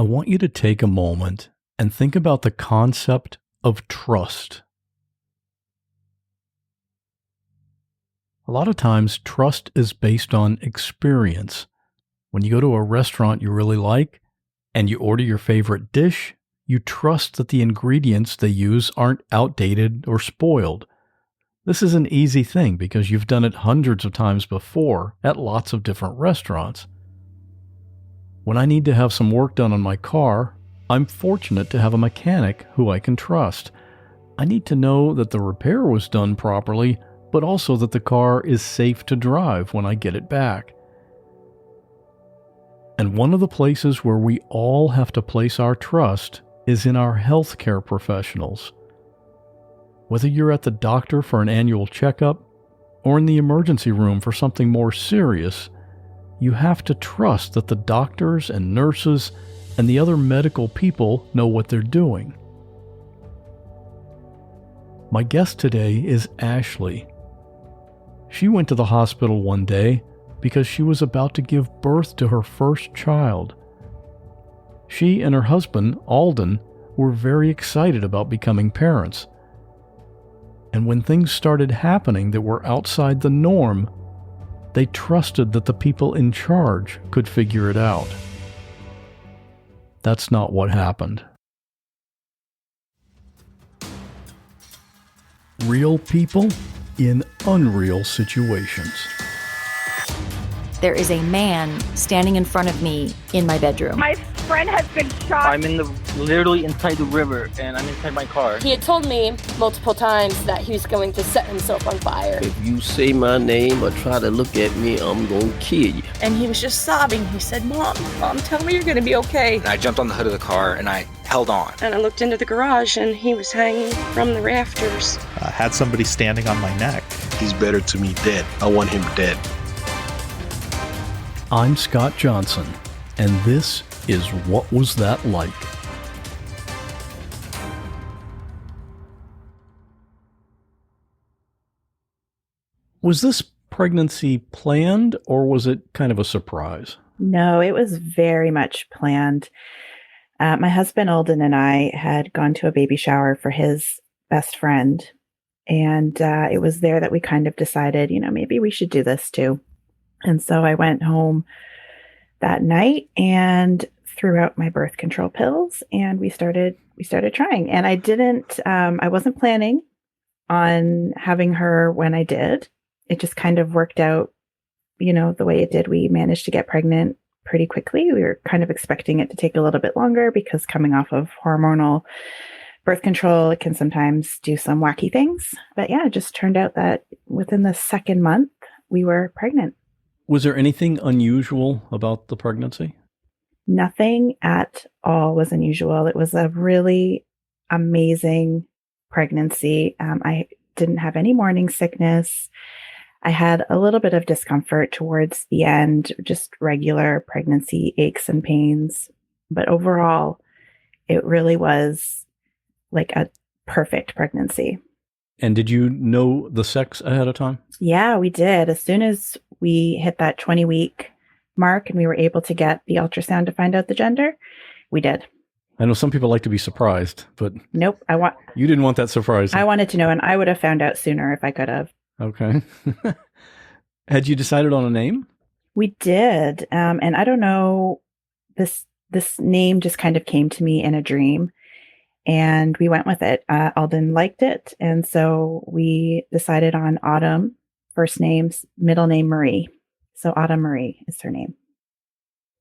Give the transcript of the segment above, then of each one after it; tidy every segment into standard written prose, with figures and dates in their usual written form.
I want you to take a moment and think about the concept of trust. A lot of times, trust is based on experience. When you go to a restaurant you really like and you order your favorite dish, you trust that the ingredients they use aren't outdated or spoiled. This is an easy thing because you've done it hundreds of times before at lots of different restaurants. When I need to have some work done on my car, I'm fortunate to have a mechanic who I can trust. I need to know that the repair was done properly, but also that the car is safe to drive when I get it back. And one of the places where we all have to place our trust is in our healthcare professionals. Whether you're at the doctor for an annual checkup or in the emergency room for something more serious, you have to trust that the doctors and nurses and the other medical people know what they're doing. My guest today is Ashley. She went to the hospital one day because she was about to give birth to her first child. She and her husband, Alden, were very excited about becoming parents. And when things started happening that were outside the norm, they trusted that the people in charge could figure it out. That's not what happened. Real people in unreal situations. There is a man standing in front of me in my bedroom. My friend has been shot. I'm literally inside the river, and I'm inside my car. He had told me multiple times that he was going to set himself on fire. If you say my name or try to look at me, I'm gonna kill you. And he was just sobbing. He said, Mom, tell me you're gonna be okay. And I jumped on the hood of the car and I held on. And I looked into the garage and he was hanging from the rafters. I had somebody standing on my neck. He's better to me dead. I want him dead. I'm Scott Johnson, and this is What Was That Like? Was this pregnancy planned, or was it kind of a surprise? No, it was very much planned. My husband Alden and I had gone to a baby shower for his best friend, and it was there that we kind of decided, maybe we should do this too. And so I went home that night and threw out my birth control pills, and we started trying. And I wasn't planning on having her when I did. It just kind of worked out, the way it did. We managed to get pregnant pretty quickly. We were kind of expecting it to take a little bit longer because coming off of hormonal birth control, it can sometimes do some wacky things. But yeah, it just turned out that within the second month, we were pregnant. Was there anything unusual about the pregnancy? Nothing at all was unusual. It was a really amazing pregnancy. I didn't have any morning sickness. I had a little bit of discomfort towards the end, just regular pregnancy aches and pains. But overall, it really was like a perfect pregnancy. And did you know the sex ahead of time? Yeah, we did. As soon as we hit that 20-week mark and we were able to get the ultrasound to find out the gender, we did. I know some people like to be surprised, but nope. You didn't want that surprise. I wanted to know, and I would have found out sooner if I could have. Okay. Had you decided on a name? We did. And I don't know, this name just kind of came to me in a dream. And we went with it. Alden liked it. And so we decided on Autumn, first names, middle name Marie. So Autumn Marie is her name.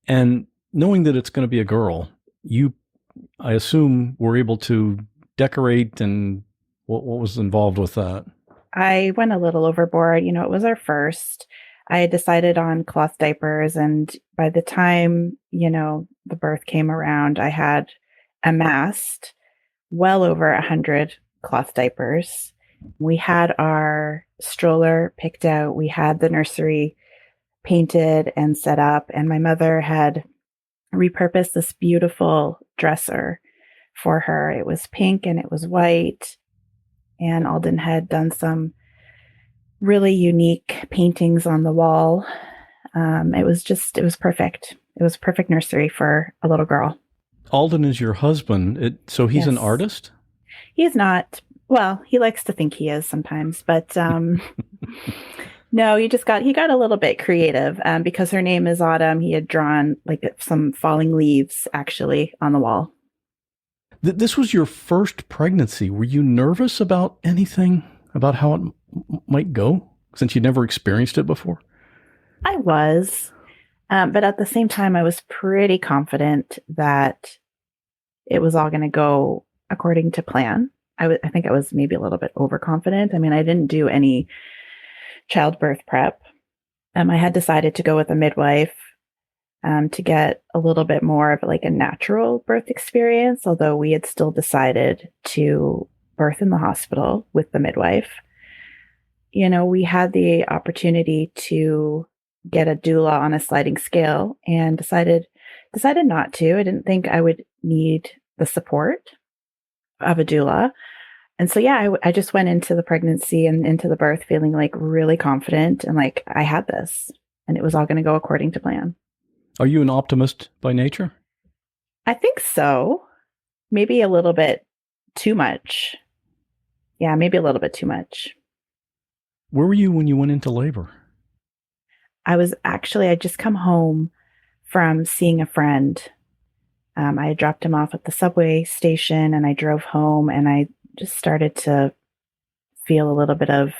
And knowing that it's going to be a girl, I assume, were able to decorate, and what was involved with that? I went a little overboard. It was our first. I had decided on cloth diapers. And by the time, the birth came around, I had amassed well over 100 cloth diapers. We had our stroller picked out. We had the nursery painted and set up. And my mother had repurposed this beautiful dresser for her. It was pink and it was white. And Alden had done some really unique paintings on the wall. It was perfect. It was a perfect nursery for a little girl. Alden is your husband. So he's an Yes. artist? He's not. Well, he likes to think he is sometimes, but no, he got a little bit creative because her name is Autumn. He had drawn like some falling leaves actually on the wall. This was your first pregnancy. Were you nervous about anything, about how it might go, since you'd never experienced it before? I was, but at the same time, I was pretty confident that it was all going to go according to plan. I think I was maybe a little bit overconfident. I mean, I didn't do any childbirth prep. I had decided to go with a midwife to get a little bit more of like a natural birth experience, although we had still decided to birth in the hospital with the midwife. You know, we had the opportunity to get a doula on a sliding scale and decided not to. I didn't think I would need the support of a doula. And so, yeah, I just went into the pregnancy and into the birth feeling like really confident and like I had this and it was all going to go according to plan. Are you an optimist by nature? I think so. Maybe a little bit too much. Yeah, maybe a little bit too much. Where were you when you went into labor? I'd just come home from seeing a friend. I had dropped him off at the subway station and I drove home and I just started to feel a little bit of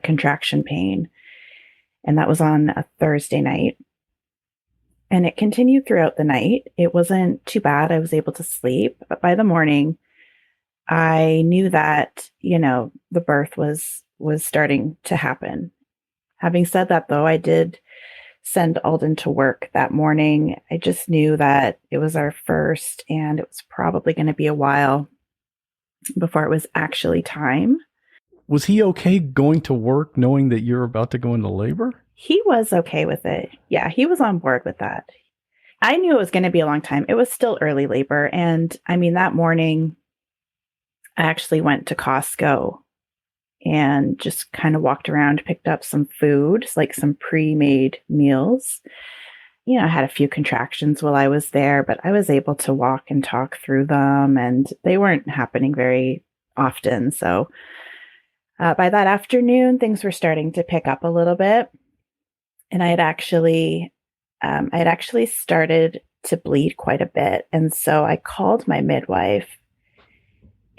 contraction pain. And that was on a Thursday night. And it continued throughout the night. It wasn't too bad. I was able to sleep. But by the morning, I knew that, you know, the birth was starting to happen. Having said that, though, I did send Alden to work that morning. I just knew that it was our first and it was probably going to be a while before it was actually time. Was he okay going to work knowing that you're about to go into labor? He was okay with it. Yeah, he was on board with that. I knew it was going to be a long time. It was still early labor. And I mean, that morning, I actually went to Costco and just kind of walked around, picked up some food, like some pre-made meals. You know, I had a few contractions while I was there, but I was able to walk and talk through them, and they weren't happening very often. So by that afternoon, things were starting to pick up a little bit. And I had actually started to bleed quite a bit. And so I called my midwife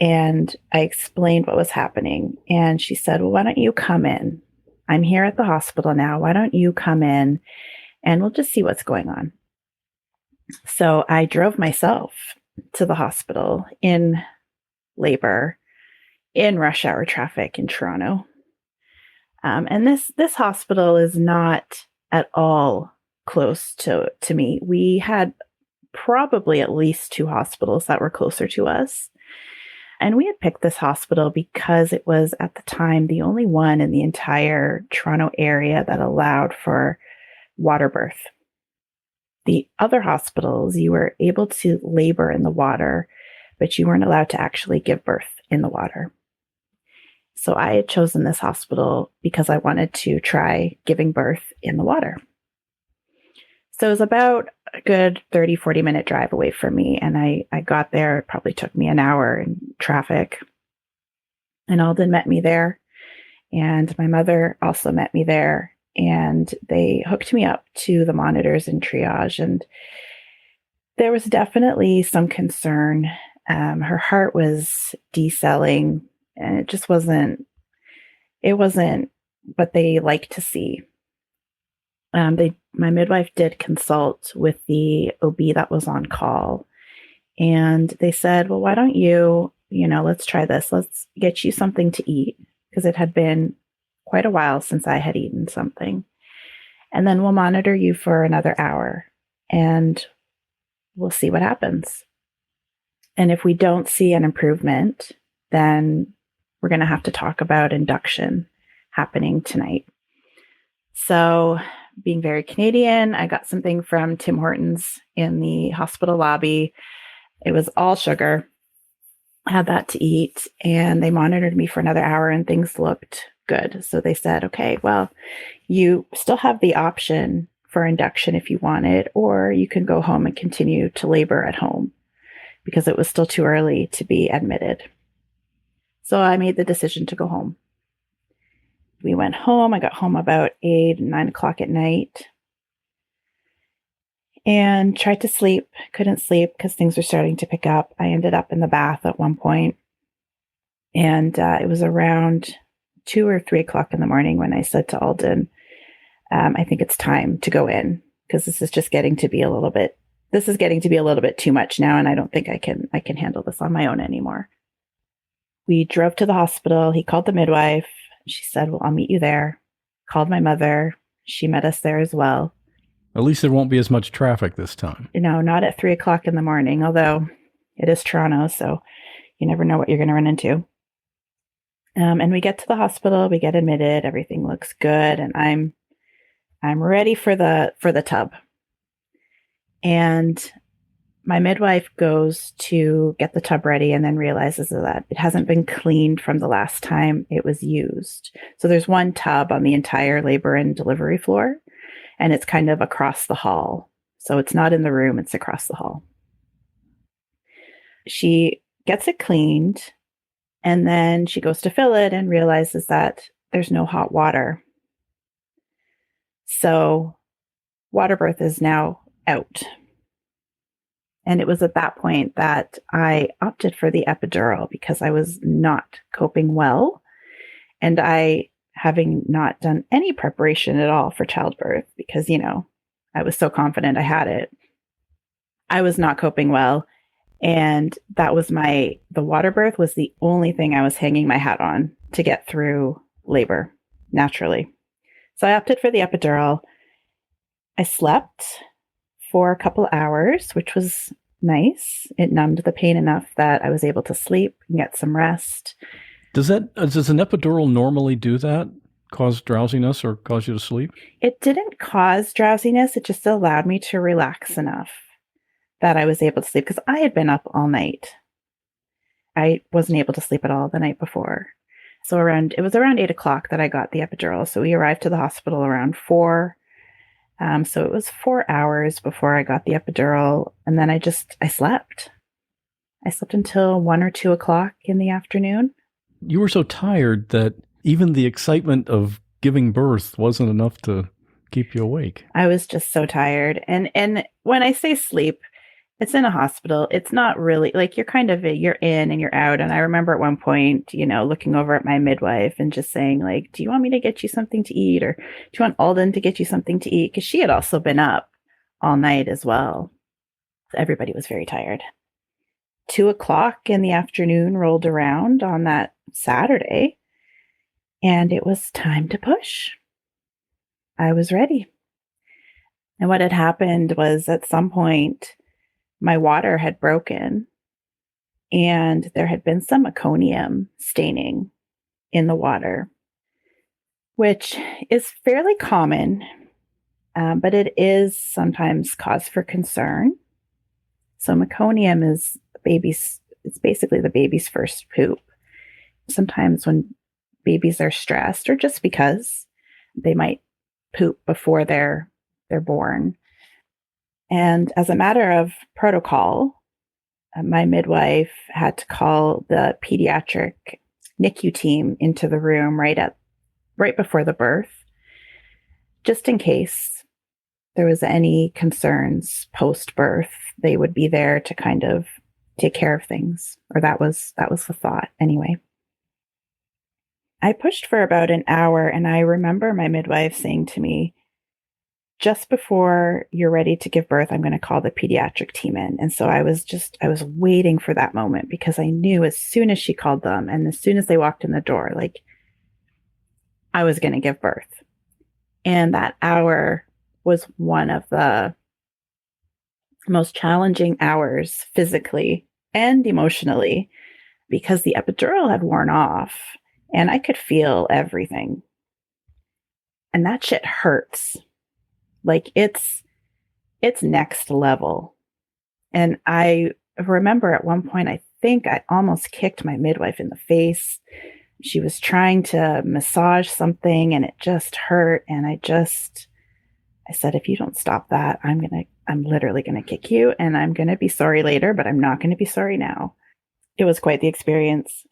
and I explained what was happening. And she said, well, why don't you come in? I'm here at the hospital now. Why don't you come in and we'll just see what's going on? So I drove myself to the hospital in labor in rush hour traffic in Toronto. And this hospital is not at all close to me. We had probably at least 2 hospitals that were closer to us. And we had picked this hospital because it was at the time the only one in the entire Toronto area that allowed for water birth. The other hospitals, you were able to labor in the water, but you weren't allowed to actually give birth in the water. So I had chosen this hospital because I wanted to try giving birth in the water. So it was about a good 30, 40-minute drive away from me. And I got there. It probably took me an hour in traffic. And Alden met me there. And my mother also met me there. And they hooked me up to the monitors in triage. And there was definitely some concern. Her heart was decelling. And it just wasn't what they like to see. My midwife did consult with the OB that was on call, and they said, well, why don't let's try this. Let's get you something to eat, because it had been quite a while since I had eaten something. And then we'll monitor you for another hour and we'll see what happens. And if we don't see an improvement, then we're going to have to talk about induction happening tonight. So, being very Canadian, I got something from Tim Hortons in the hospital lobby. It was all sugar. I had that to eat, and they monitored me for another hour and things looked good. So they said, okay, well, you still have the option for induction if you want it, or you can go home and continue to labor at home. because it was still too early to be admitted. So I made the decision to go home. We went home. I got home about 8, 9 o'clock at night and tried to sleep. Couldn't sleep because things were starting to pick up. I ended up in the bath at one point, and it was around 2 or 3 o'clock in the morning when I said to Alden, I think it's time to go in because this is getting to be a little bit too much now, and I don't think I can handle this on my own anymore. We drove to the hospital. He called the midwife. She said, well, I'll meet you there. Called my mother. She met us there as well. At least there won't be as much traffic this time. Not at 3 o'clock in the morning, although it is Toronto, so you never know what you're going to run into. And we get to the hospital, we get admitted, everything looks good, and I'm ready for the tub. And my midwife goes to get the tub ready and then realizes that it hasn't been cleaned from the last time it was used. So there's one tub on the entire labor and delivery floor, and it's kind of across the hall. So it's not in the room, it's across the hall. She gets it cleaned, and then she goes to fill it and realizes that there's no hot water. So water birth is now out. And it was at that point that I opted for the epidural because I was not coping well. And I, having not done any preparation at all for childbirth, because, I was so confident I had it, I was not coping well. And that was the water birth was the only thing I was hanging my hat on to get through labor naturally. So I opted for the epidural. I slept for a couple hours, which was nice. It numbed the pain enough that I was able to sleep and get some rest. Does an epidural normally do that? Cause drowsiness or cause you to sleep? It didn't cause drowsiness. It just allowed me to relax enough that I was able to sleep because I had been up all night. I wasn't able to sleep at all the night before. So it was around 8 o'clock that I got the epidural. So we arrived to the hospital around 4. So it was 4 hours before I got the epidural. And then I slept. I slept until 1 or 2 o'clock in the afternoon. You were so tired that even the excitement of giving birth wasn't enough to keep you awake. I was just so tired. And when I say sleep, it's in a hospital. It's not really like you're in and you're out. And I remember at one point, looking over at my midwife and just saying like, do you want me to get you something to eat? Or do you want Alden to get you something to eat? Because she had also been up all night as well. So everybody was very tired. 2 o'clock in the afternoon rolled around on that Saturday, and it was time to push. I was ready. And what had happened was at some point, my water had broken and there had been some meconium staining in the water, which is fairly common, but it is sometimes cause for concern. So meconium is it's basically the baby's first poop. Sometimes when babies are stressed or just because they might poop before they're born. And as a matter of protocol, my midwife had to call the pediatric NICU team into the room right before the birth, just in case there was any concerns post-birth. They would be there to kind of take care of things, or that was the thought anyway. I pushed for about an hour, and I remember my midwife saying to me, just before you're ready to give birth, I'm going to call the pediatric team in. And so I was waiting for that moment because I knew as soon as she called them and as soon as they walked in the door, like I was going to give birth. And that hour was one of the most challenging hours physically and emotionally because the epidural had worn off and I could feel everything. And that shit hurts. Like it's next level. And I remember at one point, I think I almost kicked my midwife in the face. She was trying to massage something and it just hurt. And I said, if you don't stop that, I'm going to I'm literally going to kick you and I'm going to be sorry later, but I'm not going to be sorry now. It was quite the experience.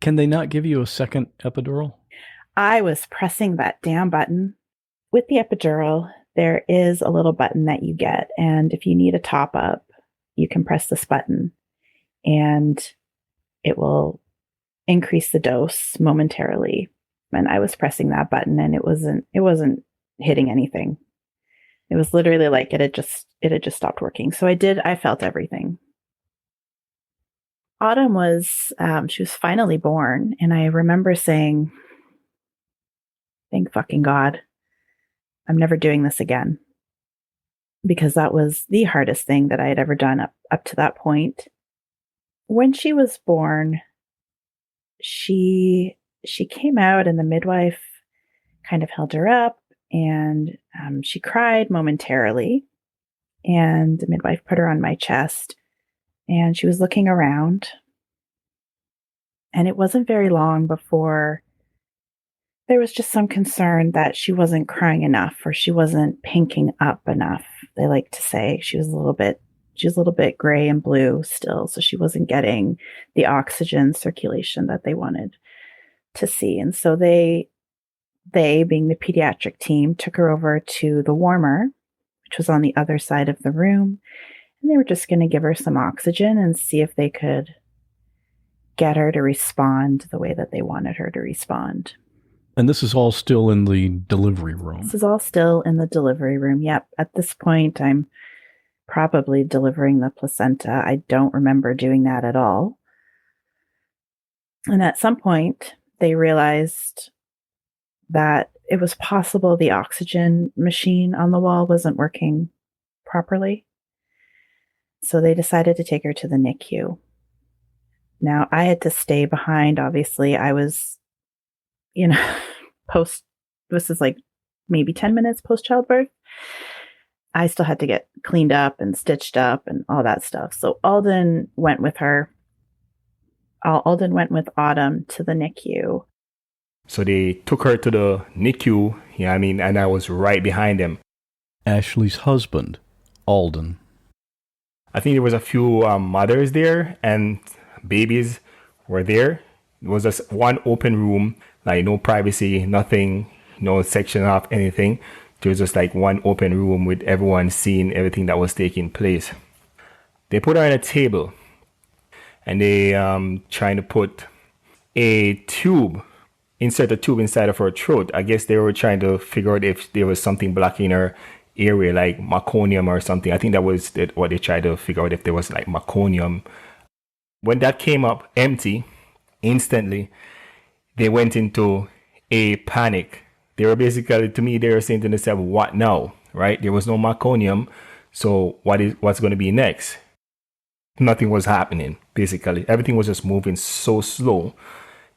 Can they not give you a second epidural? I was pressing that damn button. With the epidural, there is a little button that you get. And if you need a top up, you can press this button and it will increase the dose momentarily. And I was pressing that button and it wasn't hitting anything. It was literally like it had just stopped working. So I felt everything. Autumn she was finally born. And I remember saying, thank fucking God, I'm never doing this again. Because that was the hardest thing that I had ever done up to that point. When she was born, she came out and the midwife kind of held her up and she cried momentarily. And the midwife put her on my chest and she was looking around. And it wasn't very long before there was just some concern that she wasn't crying enough or she wasn't pinking up enough. They like to say she was a little bit gray and blue still, so she wasn't getting the oxygen circulation that they wanted to see. And so they being the pediatric team, took her over to the warmer, which was on the other side of the room, and they were just going to give her some oxygen and see if they could get her to respond the way that they wanted her to respond. And this is all still in the delivery room. This is all still in the delivery room. Yep. At this point, I'm probably delivering the placenta. I don't remember doing that at all. And at some point, they realized that it was possible the oxygen machine on the wall wasn't working properly. So they decided to take her to the NICU. Now, I had to stay behind. Obviously, I was, this is like maybe 10 minutes post childbirth. I still had to get cleaned up and stitched up and all that stuff. So Alden went with her. Alden went with Autumn to the NICU. So they took her to the NICU, and I was right behind them. Ashley's husband, Alden. I think there was a few mothers there and babies were there. It was just one open room, like no privacy, nothing, no section off anything. It was just like one open room with everyone seeing everything that was taking place. They put her on a table and they trying to put insert a tube inside of her throat. I guess they were trying to figure out if there was something blocking her area, like meconium or something. I think that was what they tried to figure out, if there was like meconium. When that came up empty, instantly, they went into a panic. They were basically, to me, they were saying to themselves, what now, right? There was no meconium, so what's going to be next? Nothing was happening, basically. Everything was just moving so slow.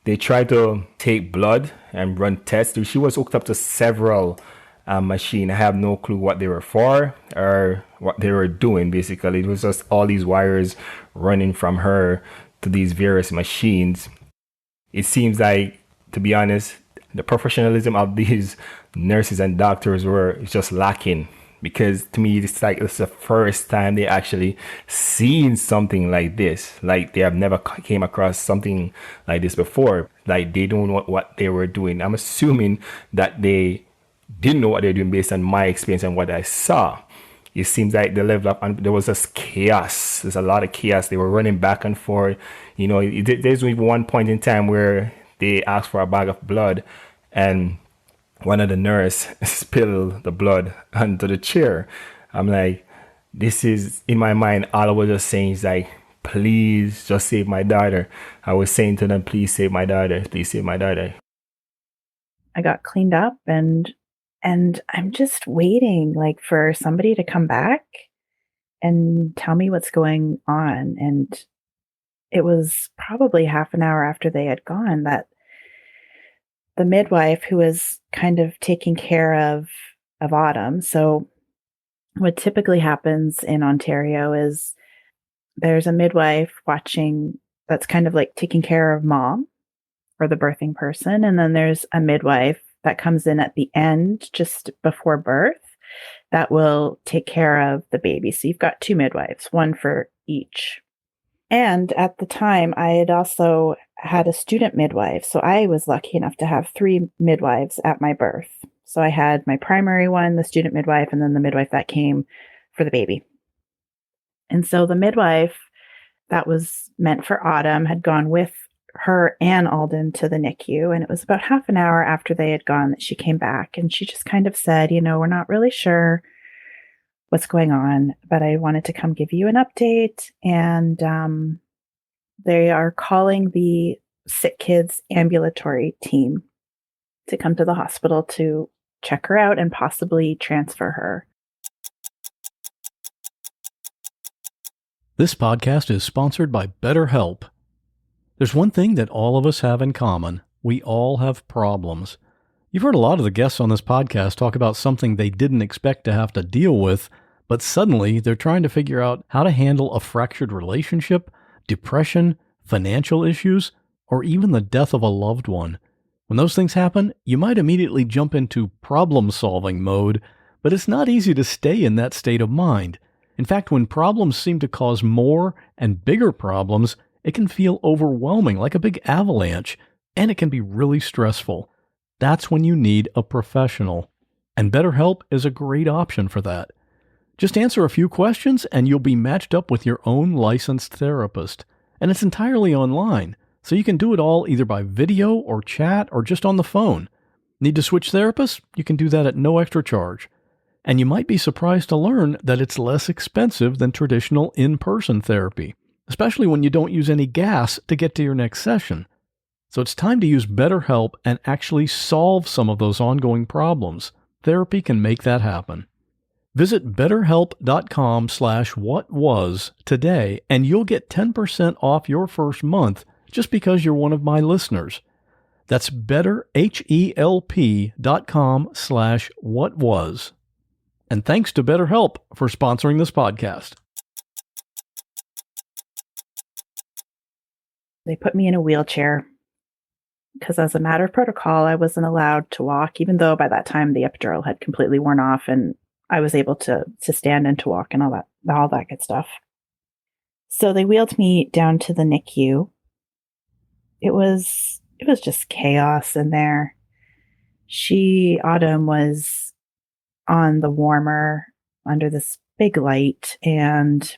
They tried to take blood and run tests. She was hooked up to several machines. I have no clue what they were for or what they were doing, basically. It was just all these wires running from her to these various machines. It seems like, to be honest, the professionalism of these nurses and doctors were just lacking, because to me it's like it's the first time they actually seen something like this. Like they have never came across something like this before. Like they don't know what they were doing. I'm assuming that they didn't know what they're doing based on my experience and what I saw. It seems like the level up, there was just chaos. There's a lot of chaos. They were running back and forth. There's one point in time where they asked for a bag of blood and one of the nurse spilled the blood onto the chair. I'm like, this is, in my mind, all I was just saying is like, please just save my daughter. I was saying to them, please save my daughter. Please save my daughter. I got cleaned up and I'm just waiting like for somebody to come back and tell me what's going on. And it was probably half an hour after they had gone that the midwife, who was kind of taking care of Autumn. So what typically happens in Ontario is there's a midwife watching that's kind of like taking care of mom or the birthing person. And then there's a midwife that comes in at the end, just before birth, that will take care of the baby. So you've got 2 midwives, one for each. And at the time, I had also had a student midwife. So I was lucky enough to have 3 midwives at my birth. So I had my primary one, the student midwife, and then the midwife that came for the baby. And so the midwife that was meant for Autumn had gone with her and Alden to the NICU. And it was about half an hour after they had gone that she came back. And she just kind of said, we're not really sure what's going on, but I wanted to come give you an update. And they are calling the sick kids ambulatory team to come to the hospital to check her out and possibly transfer her. This podcast is sponsored by BetterHelp. There's one thing that all of us have in common. We all have problems. You've heard a lot of the guests on this podcast talk about something they didn't expect to have to deal with, but suddenly they're trying to figure out how to handle a fractured relationship, depression, financial issues, or even the death of a loved one. When those things happen, you might immediately jump into problem-solving mode, but it's not easy to stay in that state of mind. In fact, when problems seem to cause more and bigger problems, it can feel overwhelming, like a big avalanche, and it can be really stressful. That's when you need a professional. And BetterHelp is a great option for that. Just answer a few questions and you'll be matched up with your own licensed therapist. And it's entirely online, so you can do it all either by video or chat or just on the phone. Need to switch therapists? You can do that at no extra charge. And you might be surprised to learn that it's less expensive than traditional in-person therapy, especially when you don't use any gas to get to your next session. So it's time to use BetterHelp and actually solve some of those ongoing problems. Therapy can make that happen. Visit betterhelp.com/whatwas today and you'll get 10% off your first month just because you're one of my listeners. That's betterhelp.com/whatwas. And thanks to BetterHelp for sponsoring this podcast. They put me in a wheelchair because as a matter of protocol, I wasn't allowed to walk, even though by that time the epidural had completely worn off and I was able to stand and to walk and all that good stuff. So they wheeled me down to the NICU. It was just chaos in there. Autumn was on the warmer under this big light, and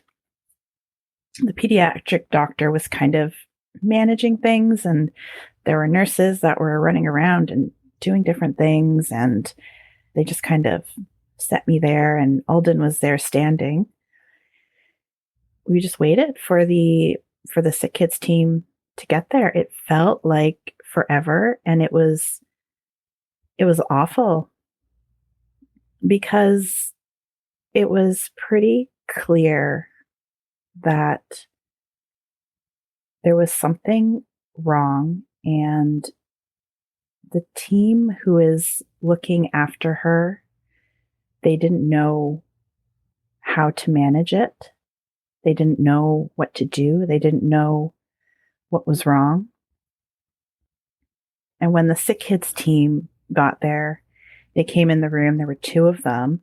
the pediatric doctor was kind of managing things, and there were nurses that were running around and doing different things, and they just kind of set me there, and Alden was there standing. We just waited for the sick kids team to get there. It felt like forever, and it was awful because it was pretty clear that there was something wrong, and the team who is looking after her, they didn't know how to manage it. They didn't know what to do. They didn't know what was wrong. And when the sick kids team got there, they came in the room. There were 2 of them.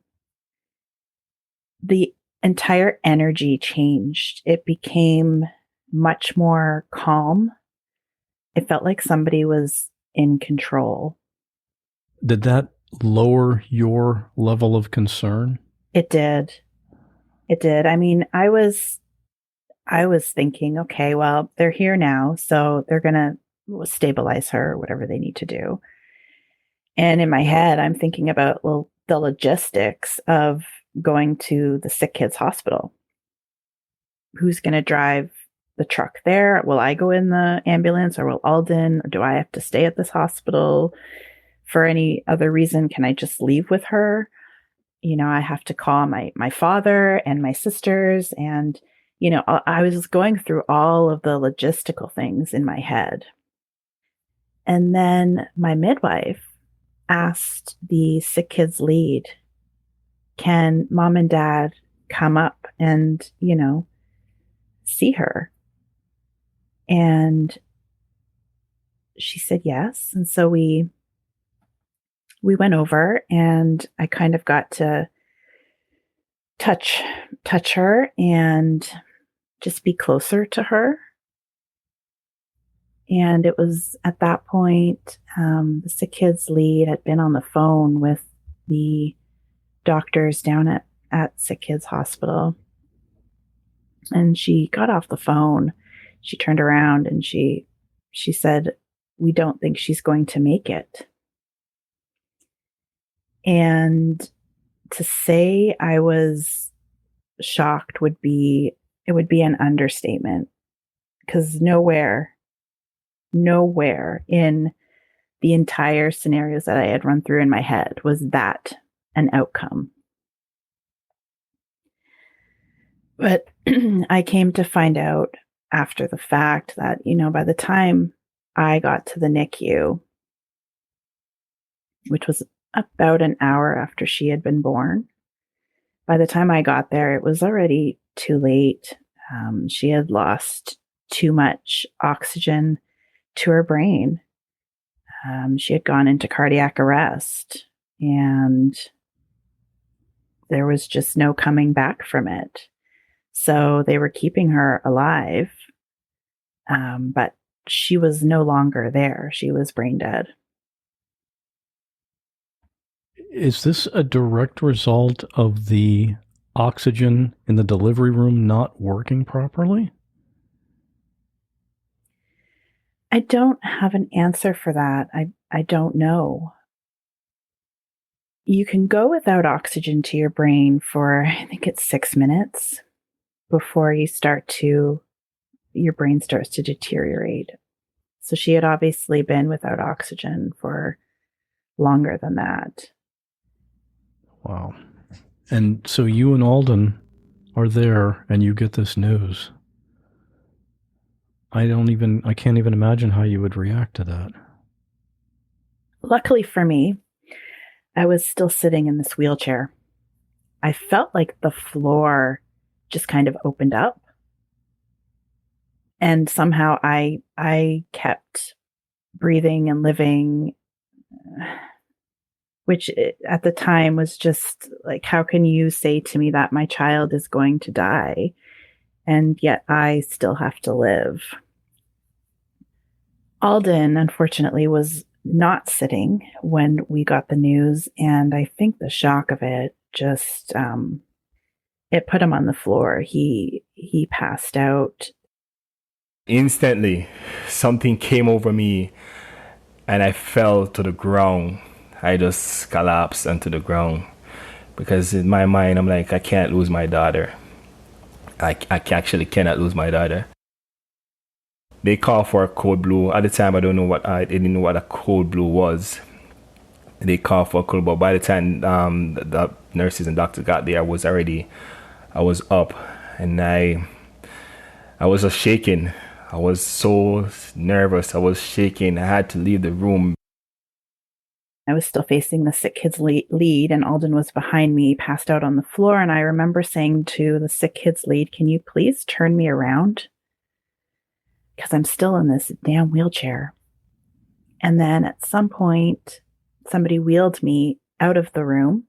The entire energy changed. It became much more calm. It felt like somebody was in control. Did that lower your level of concern? It did. It did. I mean, I was thinking, okay, well, they're here now, so they're going to stabilize her or whatever they need to do. And in my head, I'm thinking about the logistics of going to the sick kids hospital. Who's going to drive the truck there? Will I go in the ambulance, or will Alden? Or do I have to stay at this hospital for any other reason? Can I just leave with her? I have to call my father and my sisters. And, I was going through all of the logistical things in my head. And then my midwife asked the sick kids lead, can mom and dad come up and, see her? And she said yes. And so we went over, and I kind of got to touch her and just be closer to her. And it was at that point, the Sick Kids lead had been on the phone with the doctors down at Sick Kids Hospital. And she got off the phone. She turned around and she said, "We don't think she's going to make it." And to say I was shocked would be an understatement, because nowhere in the entire scenarios that I had run through in my head was that an outcome. But I came to find out after the fact that, by the time I got to the NICU, which was about an hour after she had been born, by the time I got there, it was already too late. She had lost too much oxygen to her brain. She had gone into cardiac arrest, and there was just no coming back from it. So they were keeping her alive, but she was no longer there. She was brain dead. Is this a direct result of the oxygen in the delivery room not working properly? I don't have an answer for that. I don't know. You can go without oxygen to your brain for, I think it's 6 minutes before your brain starts to deteriorate. So she had obviously been without oxygen for longer than that. Wow. And so you and Alden are there and you get this news. I can't even imagine how you would react to that. Luckily for me, I was still sitting in this wheelchair. I felt like the floor just kind of opened up. And somehow I kept breathing and living, which at the time was just like, how can you say to me that my child is going to die, and yet I still have to live? Alden, unfortunately, was not sitting when we got the news, and I think the shock of it just it put him on the floor. He passed out. Instantly, something came over me and I fell to the ground. I just collapsed onto the ground because in my mind, I'm like, I can't lose my daughter. I actually cannot lose my daughter. They called for a code blue. At the time, I didn't know what a code blue was. They called for a code blue. By the time the nurses and doctors got there, I was up, and I was just shaking. I was so nervous. I was shaking. I had to leave the room. I was still facing the Sick Kids lead, and Alden was behind me, passed out on the floor. And I remember saying to the Sick Kids lead, "Can you please turn me around? Because I'm still in this damn wheelchair." And then at some point, somebody wheeled me out of the room,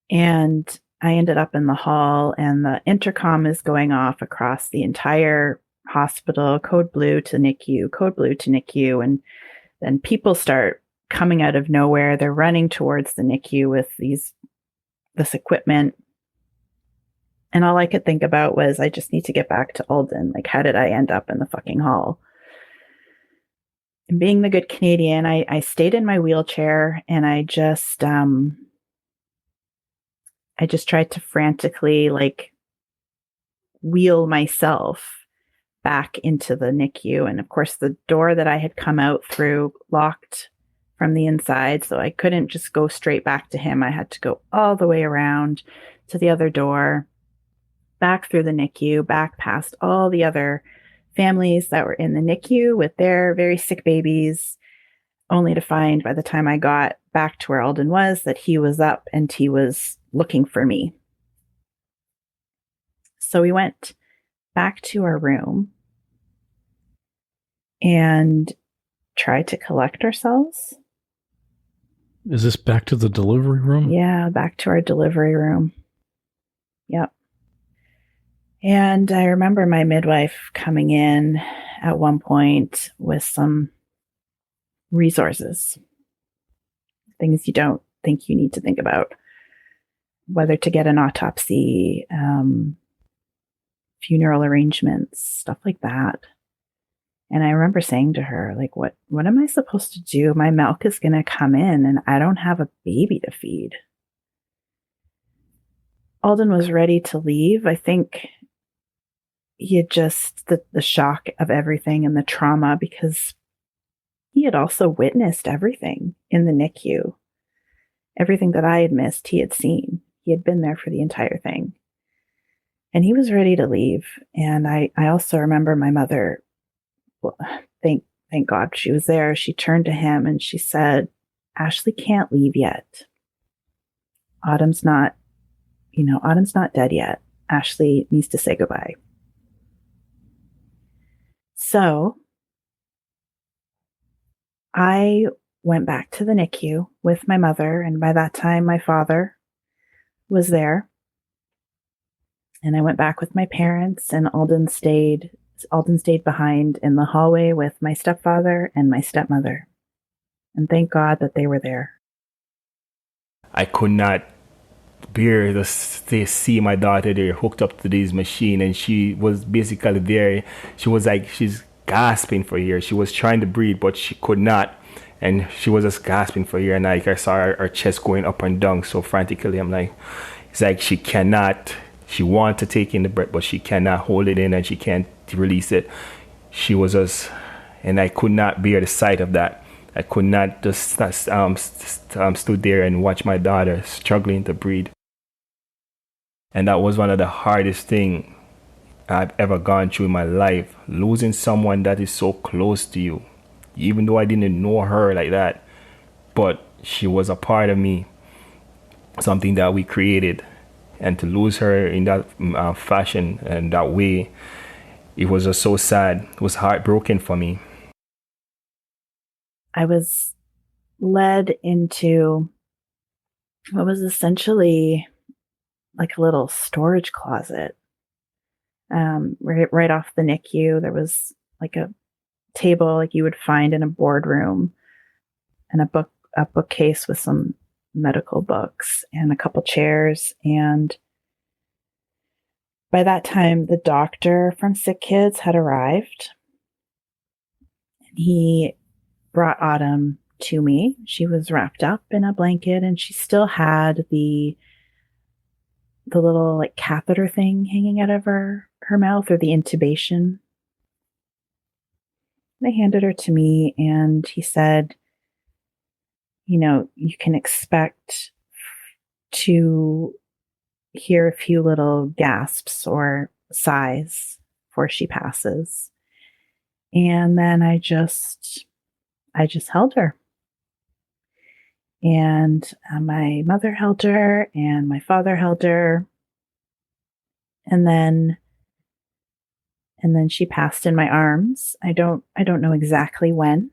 and I ended up in the hall, and the intercom is going off across the entire hospital, code blue to NICU, code blue to NICU. And then people start coming out of nowhere. They're running towards the NICU with this equipment. And all I could think about was, I just need to get back to Alden. Like, how did I end up in the fucking hall? And being the good Canadian, I stayed in my wheelchair, and I just tried to frantically wheel myself back into the NICU. And of course, the door that I had come out through locked from the inside, so I couldn't just go straight back to him. I had to go all the way around to the other door, back through the NICU, back past all the other families that were in the NICU with their very sick babies, only to find by the time I got back to where Alden was, that he was up and he was looking for me. So we went back to our room and tried to collect ourselves. Is this back to the delivery room? Yeah, back to our delivery room. Yep. And I remember my midwife coming in at one point with some resources, things you don't think you need to think about, whether to get an autopsy, funeral arrangements, stuff like that. And I remember saying to her, like, what am I supposed to do? My milk is going to come in and I don't have a baby to feed. Alden was ready to leave. I think he had just the shock of everything and the trauma, because he had also witnessed everything in the NICU. Everything that I had missed, he had seen. He had been there for the entire thing. And he was ready to leave. And I also remember my mother, well, thank God she was there. She turned to him and she said, Ashley can't leave yet. Autumn's not dead yet. Ashley needs to say goodbye. So I went back to the NICU with my mother, and by that time my father was there. And I went back with my parents, and Alden stayed behind in the hallway with my stepfather and my stepmother. And thank God that they were there. I could not bear to see my daughter there hooked up to this machine, and she was basically there. She was like, she's gasping for air. She was trying to breathe, but she could not. And she was just gasping for air. And like, I saw her chest going up and down so frantically. I'm like, it's like she cannot. She wants to take in the breath, but she cannot hold it in and she can't release it. She was just, and I could not bear the sight of that. I could not just stood there and watch my daughter struggling to breathe. And that was one of the hardest things I've ever gone through in my life. Losing someone that is so close to you. Even though I didn't know her like that, but she was a part of me. Something that we created. And to lose her in that fashion and that way, it was just so sad. It was heartbroken for me. I was led into what was essentially like a little storage closet. Right off the NICU, there was like a table like you would find in a boardroom, and a bookcase with some medical books and a couple chairs. And by that time, the doctor from Sick Kids had arrived. He brought Autumn to me. She was wrapped up in a blanket, and she still had the little like catheter thing hanging out of her mouth, or the intubation. They handed her to me, and he said, you can expect to hear a few little gasps or sighs before she passes. And then I just held her. And my mother held her, and my father held her. And then she passed in my arms. I don't know exactly when.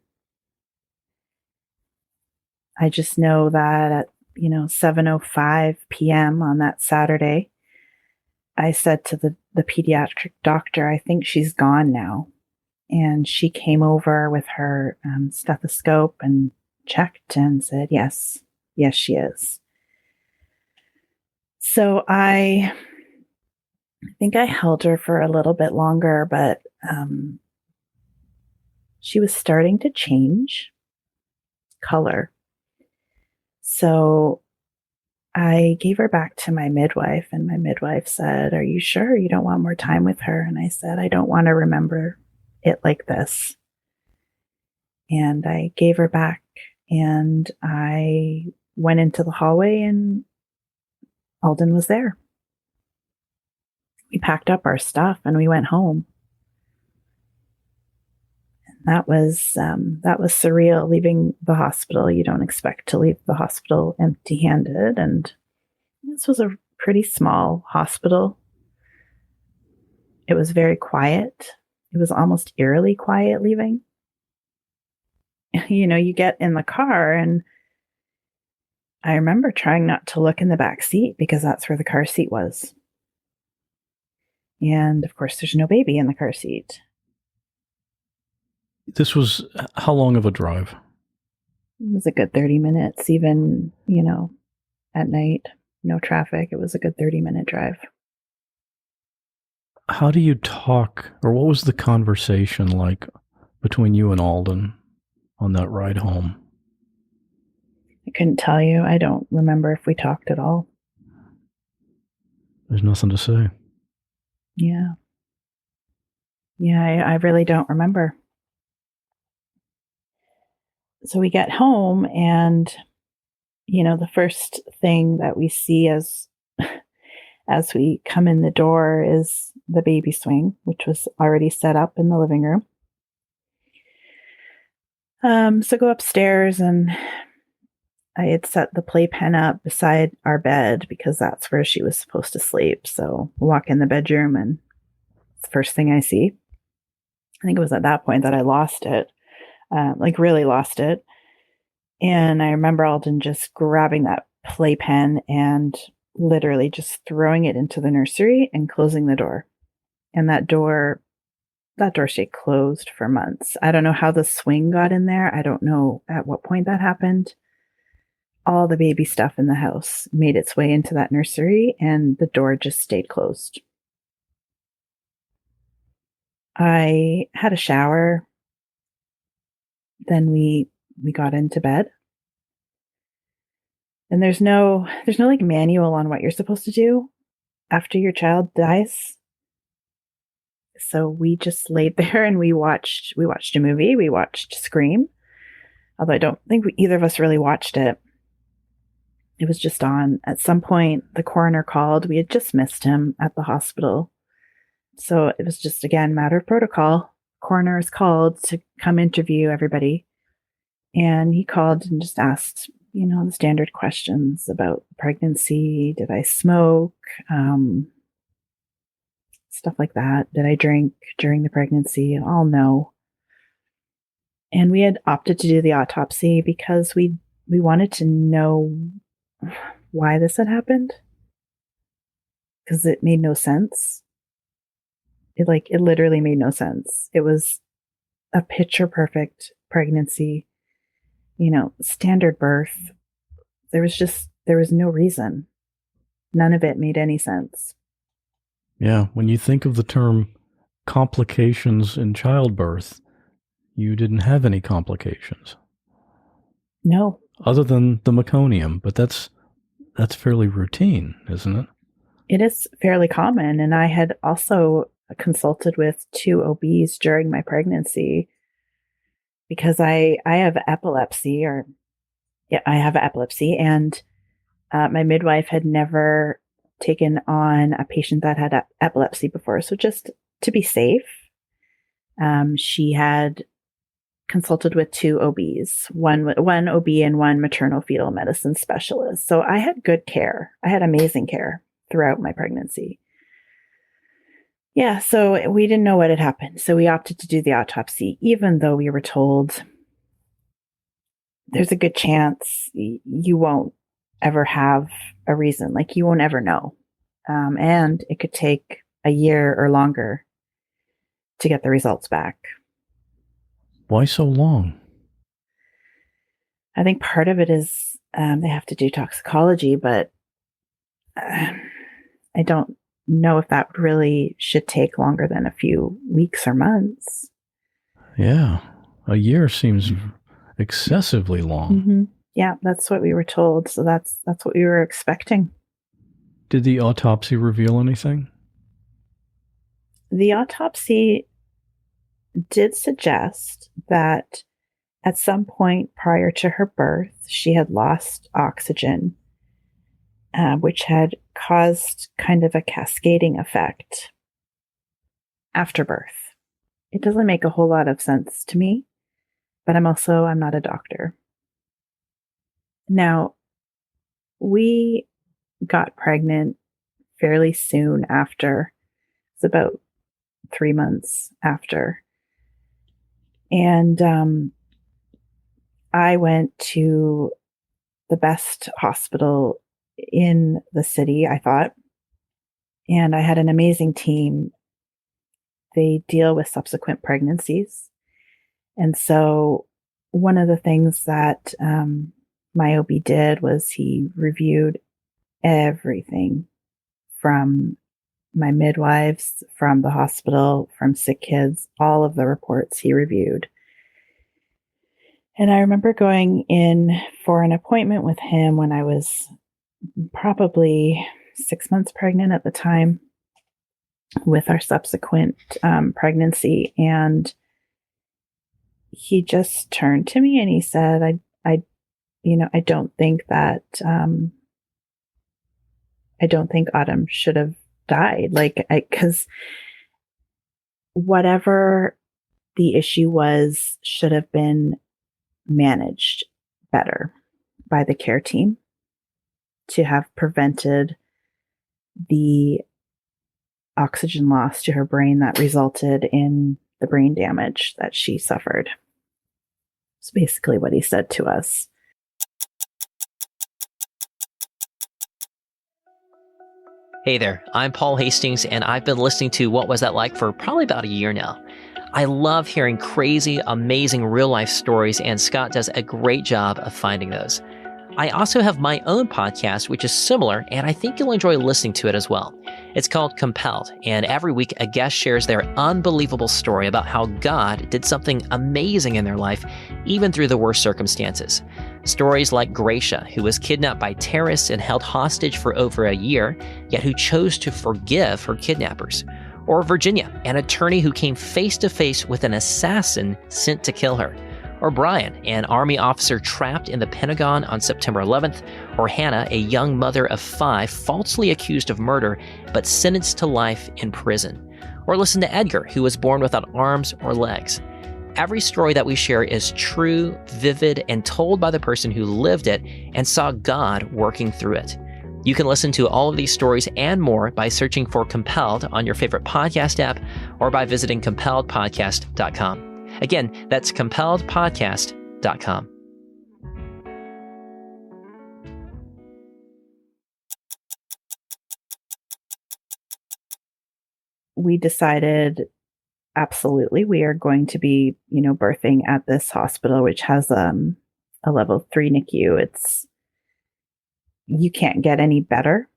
I just know that at 7:05 p.m. on that Saturday, I said to the pediatric doctor, I think she's gone now. And she came over with her stethoscope and checked and said, yes, she is. So I think I held her for a little bit longer, but she was starting to change color. So I gave her back to my midwife, and my midwife said, are you sure you don't want more time with her? And I said, I don't want to remember it like this. And I gave her back, and I went into the hallway, and Alden was there. We packed up our stuff and we went home. That was surreal, leaving the hospital. You don't expect to leave the hospital empty-handed. And this was a pretty small hospital. It was very quiet. It was almost eerily quiet leaving. You get in the car, and I remember trying not to look in the back seat because that's where the car seat was. And of course, there's no baby in the car seat. This was how long of a drive? It was a good 30 minutes, even, at night, no traffic. It was a good 30-minute drive. How do you talk, or what was the conversation like between you and Alden on that ride home? I couldn't tell you. I don't remember if we talked at all. There's nothing to say. Yeah. Yeah, I really don't remember. So we get home and, the first thing that we see as we come in the door is the baby swing, which was already set up in the living room. So go upstairs, and I had set the playpen up beside our bed because that's where she was supposed to sleep. So walk in the bedroom, and it's the first thing I see. I think it was at that point that I lost it, really lost it. And I remember Alden just grabbing that playpen and literally just throwing it into the nursery and closing the door. And that door stayed closed for months. I don't know how the swing got in there. I don't know at what point that happened. All the baby stuff in the house made its way into that nursery, and the door just stayed closed. I had a shower. Then we got into bed. And there's no like manual on what you're supposed to do after your child dies. So we just laid there and we watched a movie. We watched Scream. Although I don't think either of us really watched it. It was just on. At some point, the coroner called. We had just missed him at the hospital. So it was just, again, matter of protocol. Coroner is called to come interview everybody. And he called and just asked, the standard questions about pregnancy. Did I smoke? Stuff like that. Did I drink during the pregnancy? All no. And we had opted to do the autopsy because we wanted to know why this had happened. Because it made no sense. It literally made no sense. It was a picture perfect pregnancy, standard birth. There was no reason. None of it made any sense. Yeah, when you think of the term complications in childbirth, you didn't have any complications. No. Other than the meconium, but that's fairly routine, isn't it? It is fairly common, and I had also consulted with 2 OBs during my pregnancy because I have epilepsy, and my midwife had never taken on a patient that had epilepsy before. So just to be safe, she had consulted with 2 OBs, one OB and one maternal fetal medicine specialist. So I had good care. I had amazing care throughout my pregnancy. Yeah, so we didn't know what had happened. So we opted to do the autopsy, even though we were told there's a good chance you won't ever have a reason. You won't ever know. And it could take a year or longer to get the results back. Why so long? I think part of it is they have to do toxicology, but I don't know if that really should take longer than a few weeks or months. Yeah, a year seems excessively long. Mm-hmm. Yeah, that's what we were told. So that's what we were expecting. Did the autopsy reveal anything? The autopsy did suggest that at some point prior to her birth, she had lost oxygen, which had caused kind of a cascading effect after birth. It doesn't make a whole lot of sense to me, but I'm not a doctor. Now, we got pregnant fairly soon after. It's about 3 months after. And I went to the best hospital in the city, I thought. And I had an amazing team. They deal with subsequent pregnancies. And so one of the things that my OB did was he reviewed everything from my midwives, from the hospital, from sick kids, all of the reports he reviewed. And I remember going in for an appointment with him when I was probably 6 months pregnant at the time with our subsequent pregnancy. And he just turned to me and he said, I don't think that, I don't think Autumn should have died. Because whatever the issue was should have been managed better by the care team to have prevented the oxygen loss to her brain that resulted in the brain damage that she suffered. It's basically what he said to us. Hey there, I'm Paul Hastings, and I've been listening to What Was That Like for probably about a year now. I love hearing crazy, amazing real-life stories, and Scott does a great job of finding those. I also have my own podcast, which is similar, and I think you'll enjoy listening to it as well. It's called Compelled, and every week a guest shares their unbelievable story about how God did something amazing in their life, even through the worst circumstances. Stories like Gracia, who was kidnapped by terrorists and held hostage for over a year, yet who chose to forgive her kidnappers. Or Virginia, an attorney who came face to face with an assassin sent to kill her. Or Brian, an Army officer trapped in the Pentagon on September 11th. Or Hannah, a young mother of 5 falsely accused of murder but sentenced to life in prison. Or listen to Edgar, who was born without arms or legs. Every story that we share is true, vivid, and told by the person who lived it and saw God working through it. You can listen to all of these stories and more by searching for Compelled on your favorite podcast app or by visiting compelledpodcast.com. Again, that's compelledpodcast.com. We decided, absolutely, we are going to be, birthing at this hospital, which has a level 3 NICU. You can't get any better.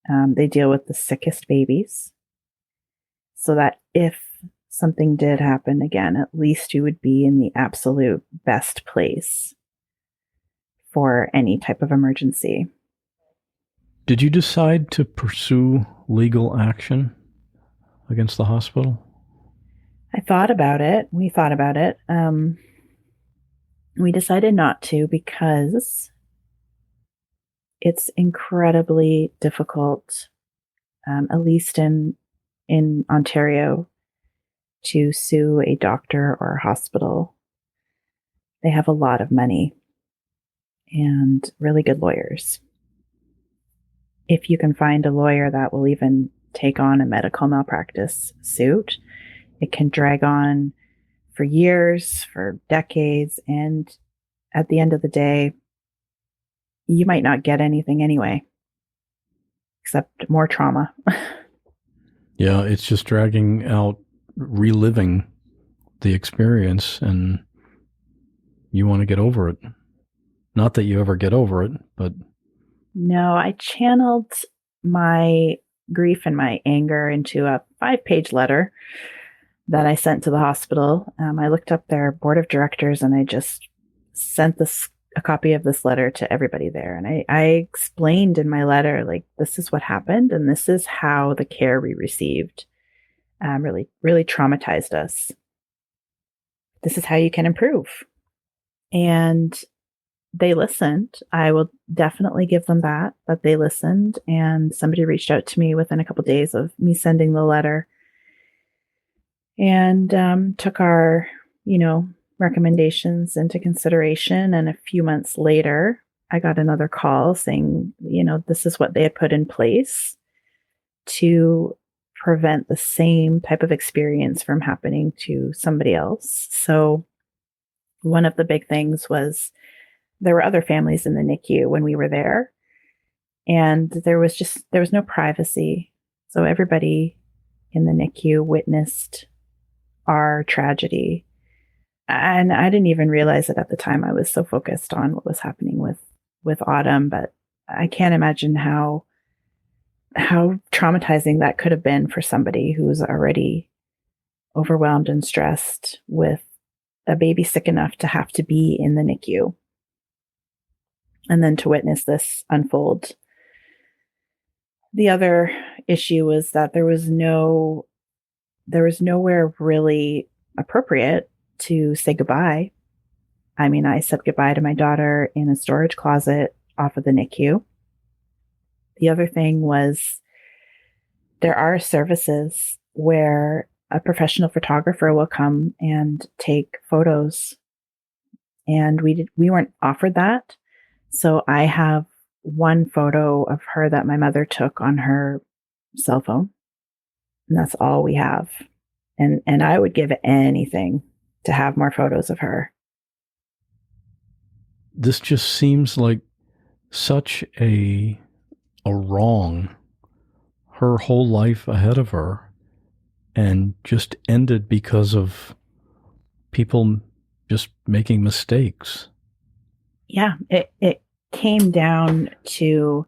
They deal with the sickest babies, so that if something did happen again, at least you would be in the absolute best place for any type of emergency. Did you decide to pursue legal action against the hospital? I thought about it. We thought about it. We decided not to because it's incredibly difficult, at least in Ontario, to sue a doctor or a hospital. They have a lot of money and really good lawyers. If you can find a lawyer that will even take on a medical malpractice suit, it can drag on for years, for decades, and at the end of the day, you might not get anything anyway, except more trauma. Yeah, it's just dragging out, reliving the experience, and you want to get over it. Not that you ever get over it, but... No, I channeled my grief and my anger into a 5-page letter that I sent to the hospital. I looked up their board of directors and I just sent a copy of this letter to everybody there. And I explained in my letter, this is what happened and this is how the care we received really, really traumatized us. This is how you can improve. And they listened. I will definitely give them that they listened. And somebody reached out to me within a couple of days of me sending the letter and took our, recommendations into consideration. And a few months later, I got another call saying, this is what they had put in place to prevent the same type of experience from happening to somebody else. So one of the big things was there were other families in the NICU when we were there, and there was no privacy. So everybody in the NICU witnessed our tragedy. And I didn't even realize it at the time. I was so focused on what was happening with Autumn, but I can't imagine how traumatizing that could have been for somebody who's already overwhelmed and stressed with a baby sick enough to have to be in the NICU. And then to witness this unfold. The other issue was that there was nowhere really appropriate to say goodbye. I mean, I said goodbye to my daughter in a storage closet off of the NICU. The other thing was there are services where a professional photographer will come and take photos. And we weren't offered that. So I have one photo of her that my mother took on her cell phone. And that's all we have. And I would give anything to have more photos of her. This just seems like such a wrong. Her whole life ahead of her, and just ended because of people just making mistakes. Yeah, it came down to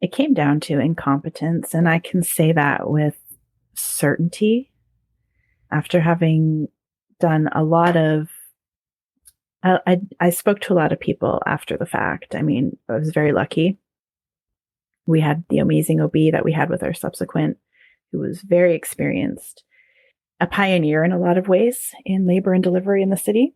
incompetence, and I can say that with certainty after having done a lot of I spoke to a lot of people after the fact. I mean, I was very lucky. We had the amazing OB that we had with our subsequent, who was very experienced, a pioneer in a lot of ways in labor and delivery in the city.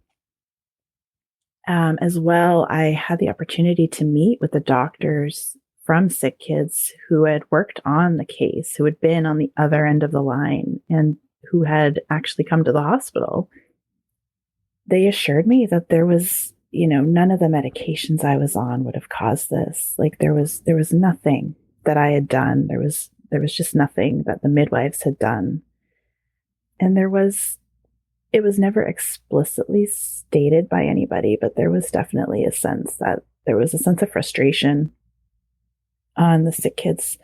As well, I had the opportunity to meet with the doctors from Sick Kids who had worked on the case, who had been on the other end of the line, and who had actually come to the hospital. They assured me that there was, none of the medications I was on would have caused this. Like there was nothing that I had done. There was just nothing that the midwives had done. And it was never explicitly stated by anybody, but there was definitely a sense of frustration on the Sick Kids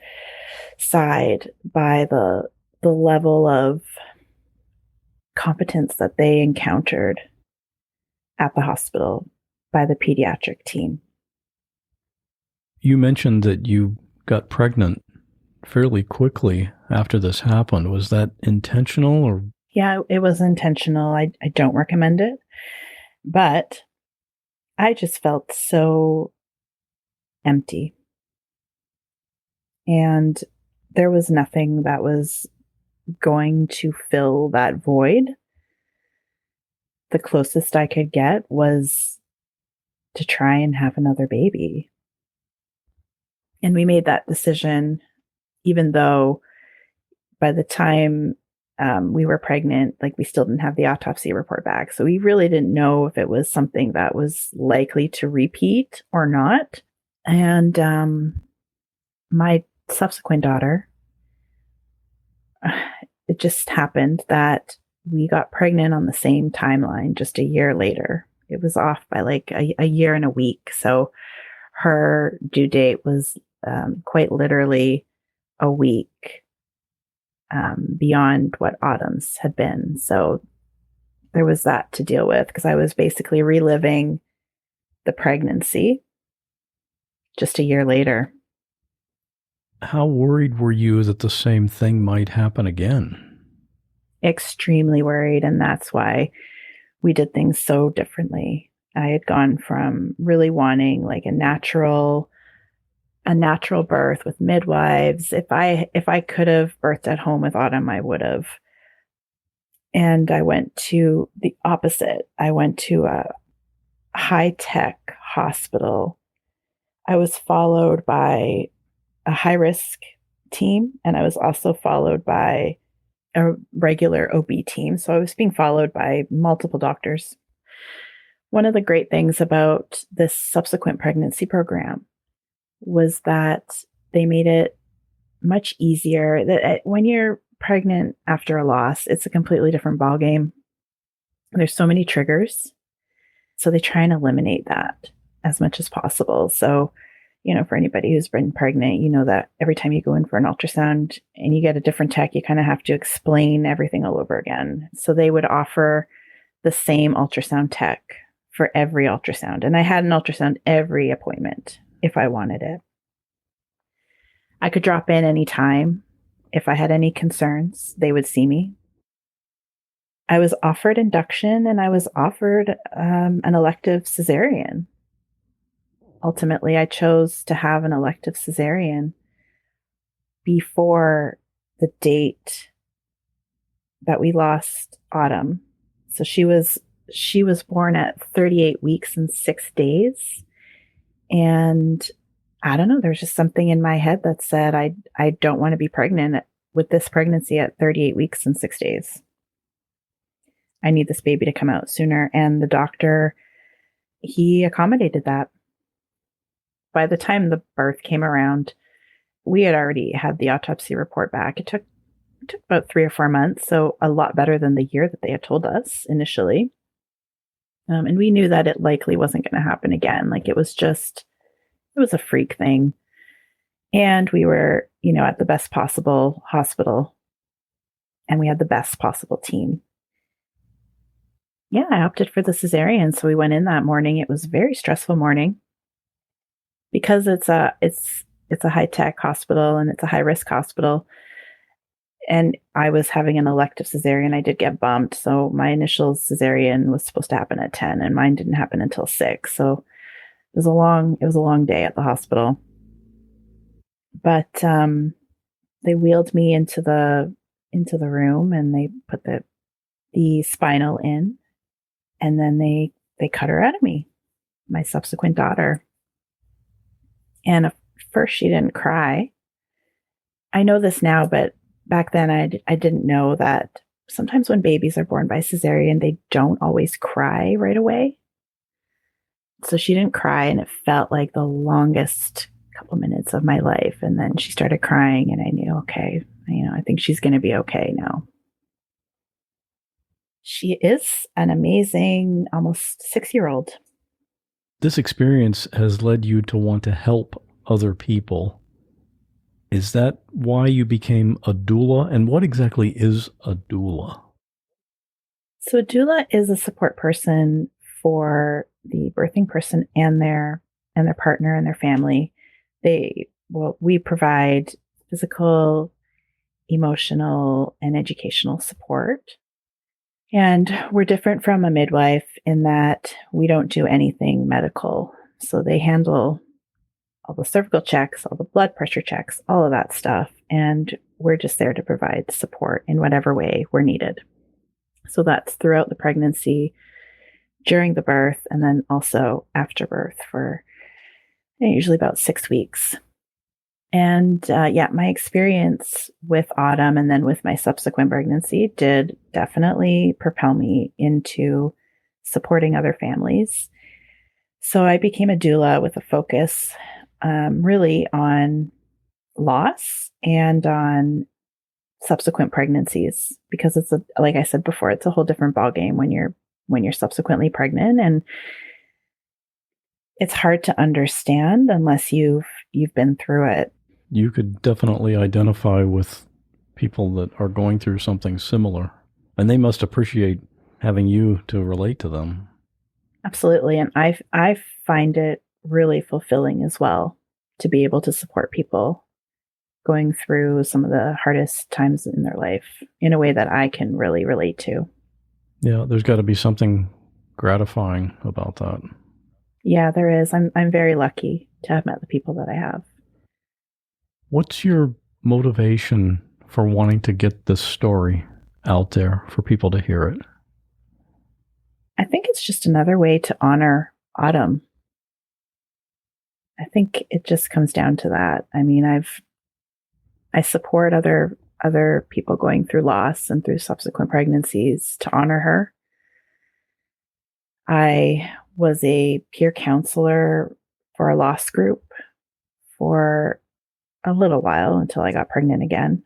side by the level of competence that they encountered at the hospital by the pediatric team. You mentioned that you got pregnant fairly quickly after this happened. Was that intentional or? Yeah, it was intentional. I don't recommend it, but I just felt so empty. And there was nothing that was going to fill that void. The closest I could get was to try and have another baby. And we made that decision, even though by the time we were pregnant, we still didn't have the autopsy report back. So we really didn't know if it was something that was likely to repeat or not. And my subsequent daughter, it just happened that we got pregnant on the same timeline just a year later. It was off by a year and a week. So her due date was quite literally a week beyond what Autumn's had been. So there was that to deal with because I was basically reliving the pregnancy just a year later. How worried were you that the same thing might happen again? Extremely worried, and that's why we did things so differently. I had gone from really wanting a natural birth with midwives. If I could have birthed at home with Autumn, I would have. And I went to the opposite. I went to a high-tech hospital. I was followed by a high-risk team, and I was also followed by a regular OB team. So I was being followed by multiple doctors. One of the great things about this subsequent pregnancy program was that they made it much easier. That when you're pregnant after a loss, it's a completely different ballgame. There's so many triggers. So they try and eliminate that as much as possible. So for anybody who's been pregnant, you know that every time you go in for an ultrasound and you get a different tech, you kind of have to explain everything all over again. So they would offer the same ultrasound tech for every ultrasound. And I had an ultrasound every appointment if I wanted it. I could drop in anytime. If I had any concerns, they would see me. I was offered induction and I was offered an elective cesarean. Ultimately, I chose to have an elective cesarean before the date that we lost Autumn. So she was born at 38 weeks and 6 days. And I don't know, there's just something in my head that said I don't want to be pregnant with this pregnancy at 38 weeks and 6 days. I need this baby to come out sooner. And the doctor, he accommodated that. By the time the birth came around, we had already had the autopsy report back. It took about 3 or 4 months, so a lot better than the year that they had told us initially. And we knew that it likely wasn't going to happen again. Like it was a freak thing. And we were, at the best possible hospital, and we had the best possible team. Yeah, I opted for the cesarean. So we went in that morning. It was a very stressful morning because it's a high-tech hospital and it's a high-risk hospital. And I was having an elective cesarean. I did get bumped. So my initial cesarean was supposed to happen at 10 and mine didn't happen until 6. So it was a long day at the hospital. But they wheeled me into the room and they put the spinal in, and then they cut her out of me, my subsequent daughter. And at first she didn't cry. I know this now, but back then I didn't know that sometimes when babies are born by cesarean, they don't always cry right away. So she didn't cry, and it felt like the longest couple minutes of my life. And then she started crying, and I knew, okay, I think she's going to be okay now. She is an amazing, almost 6-year-old. This experience has led you to want to help other people. Is that why you became a doula? And what exactly is a doula? So a doula is a support person for the birthing person and their partner and their family. We provide physical, emotional, and educational support. And we're different from a midwife in that we don't do anything medical. So they handle all the cervical checks, all the blood pressure checks, all of that stuff. And we're just there to provide support in whatever way we're needed. So that's throughout the pregnancy, during the birth, and then also after birth for usually about 6 weeks. And my experience with Autumn and then with my subsequent pregnancy did definitely propel me into supporting other families. So I became a doula with a focus really on loss and on subsequent pregnancies, because like I said before, it's a whole different ballgame when you're subsequently pregnant, and it's hard to understand unless you've been through it. You could definitely identify with people that are going through something similar, and they must appreciate having you to relate to them. Absolutely. And I find it really fulfilling as well to be able to support people going through some of the hardest times in their life in a way that I can really relate to. Yeah, there's got to be something gratifying about that. Yeah, there is. I'm very lucky to have met the people that I have. What's your motivation for wanting to get this story out there for people to hear it? I think it's just another way to honor Autumn. I think it just comes down to that. I mean, I support other people going through loss and through subsequent pregnancies to honor her. I was a peer counselor for a loss group for a little while until I got pregnant again.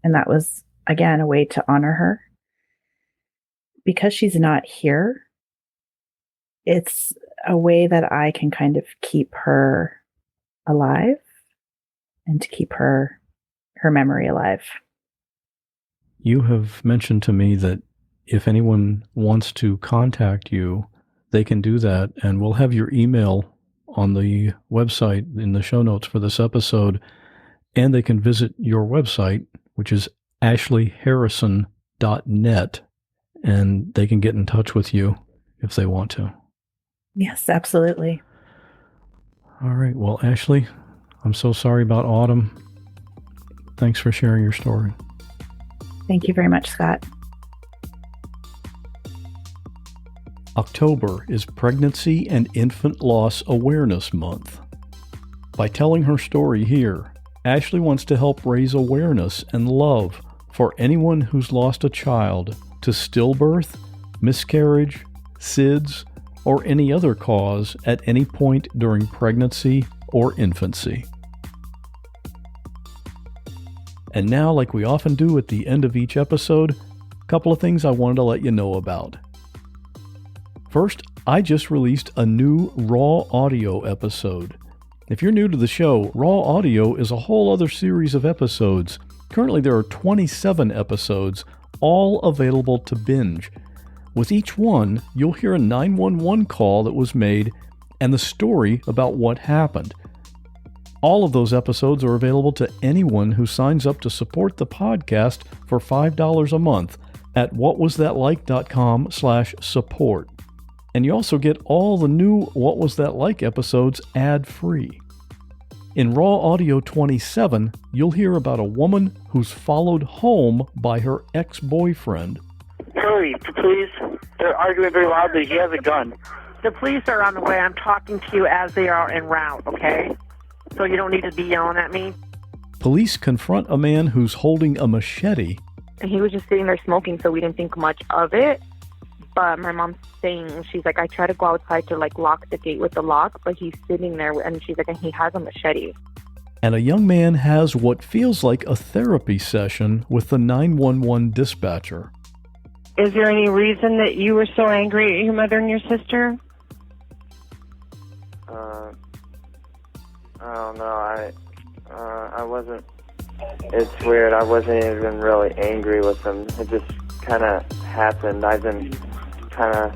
And that was, again, a way to honor her. Because she's not here, it's a way that I can kind of keep her alive and to keep her memory alive. You have mentioned to me that if anyone wants to contact you, they can do that, and we'll have your email on the website in the show notes for this episode, and they can visit your website, which is ashleyharrison.net, and they can get in touch with you if they want to. Yes, absolutely. All right. Well, Ashley, I'm so sorry about Autumn. Thanks for sharing your story. Thank you very much, Scott. October is Pregnancy and Infant Loss Awareness Month. By telling her story here, Ashley wants to help raise awareness and love for anyone who's lost a child to stillbirth, miscarriage, SIDS, or any other cause at any point during pregnancy or infancy. And now, like we often do at the end of each episode, a couple of things I wanted to let you know about. First, I just released a new raw audio episode. If you're new to the show, raw audio is a whole other series of episodes. Currently there are 27 episodes, all available to binge. With each one, you'll hear a 911 call that was made and the story about what happened. All of those episodes are available to anyone who signs up to support the podcast for $5 a month at whatwasthatlike.com/support. And you also get all the new What Was That Like episodes ad-free. In Raw Audio 27, you'll hear about a woman who's followed home by her ex-boyfriend. Hurry, please. They're arguing very loudly. He has a gun. The police are on the way. I'm talking to you as they are en route, okay? So you don't need to be yelling at me. Police confront a man who's holding a machete. And he was just sitting there smoking, so we didn't think much of it. But my mom's saying, she's like, I try to go outside to lock the gate with the lock, but he's sitting there, and she's like, and he has a machete. And a young man has what feels like a therapy session with the 911 dispatcher. Is there any reason that you were so angry at your mother and your sister? I don't know. I wasn't. It's weird. I wasn't even really angry with them. It just kind of happened. I've been kind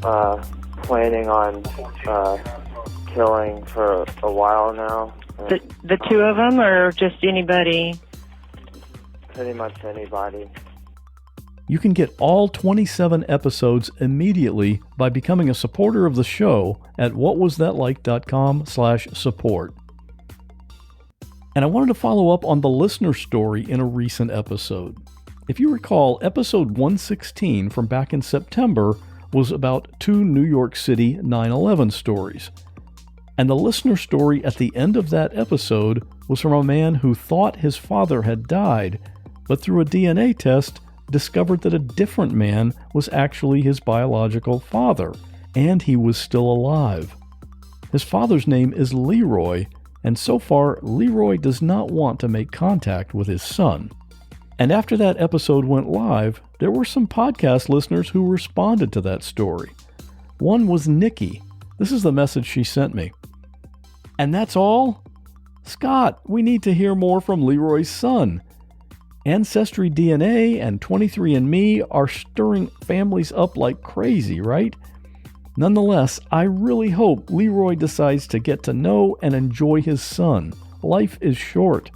of planning on killing for a while now. The two of them, or just anybody? Pretty much anybody. You can get all 27 episodes immediately by becoming a supporter of the show at whatwasthatlike.com/support. And I wanted to follow up on the listener story in a recent episode. If you recall, episode 116 from back in September was about 2 New York City 9/11 stories. And the listener story at the end of that episode was from a man who thought his father had died, but through a DNA test discovered that a different man was actually his biological father, and he was still alive. His father's name is Leroy, and so far, Leroy does not want to make contact with his son. And after that episode went live, there were some podcast listeners who responded to that story. One was Nikki. This is the message she sent me. And that's all? Scott, we need to hear more from Leroy's son. Ancestry DNA and 23andMe are stirring families up like crazy, right? Nonetheless, I really hope Leroy decides to get to know and enjoy his son. Life is short.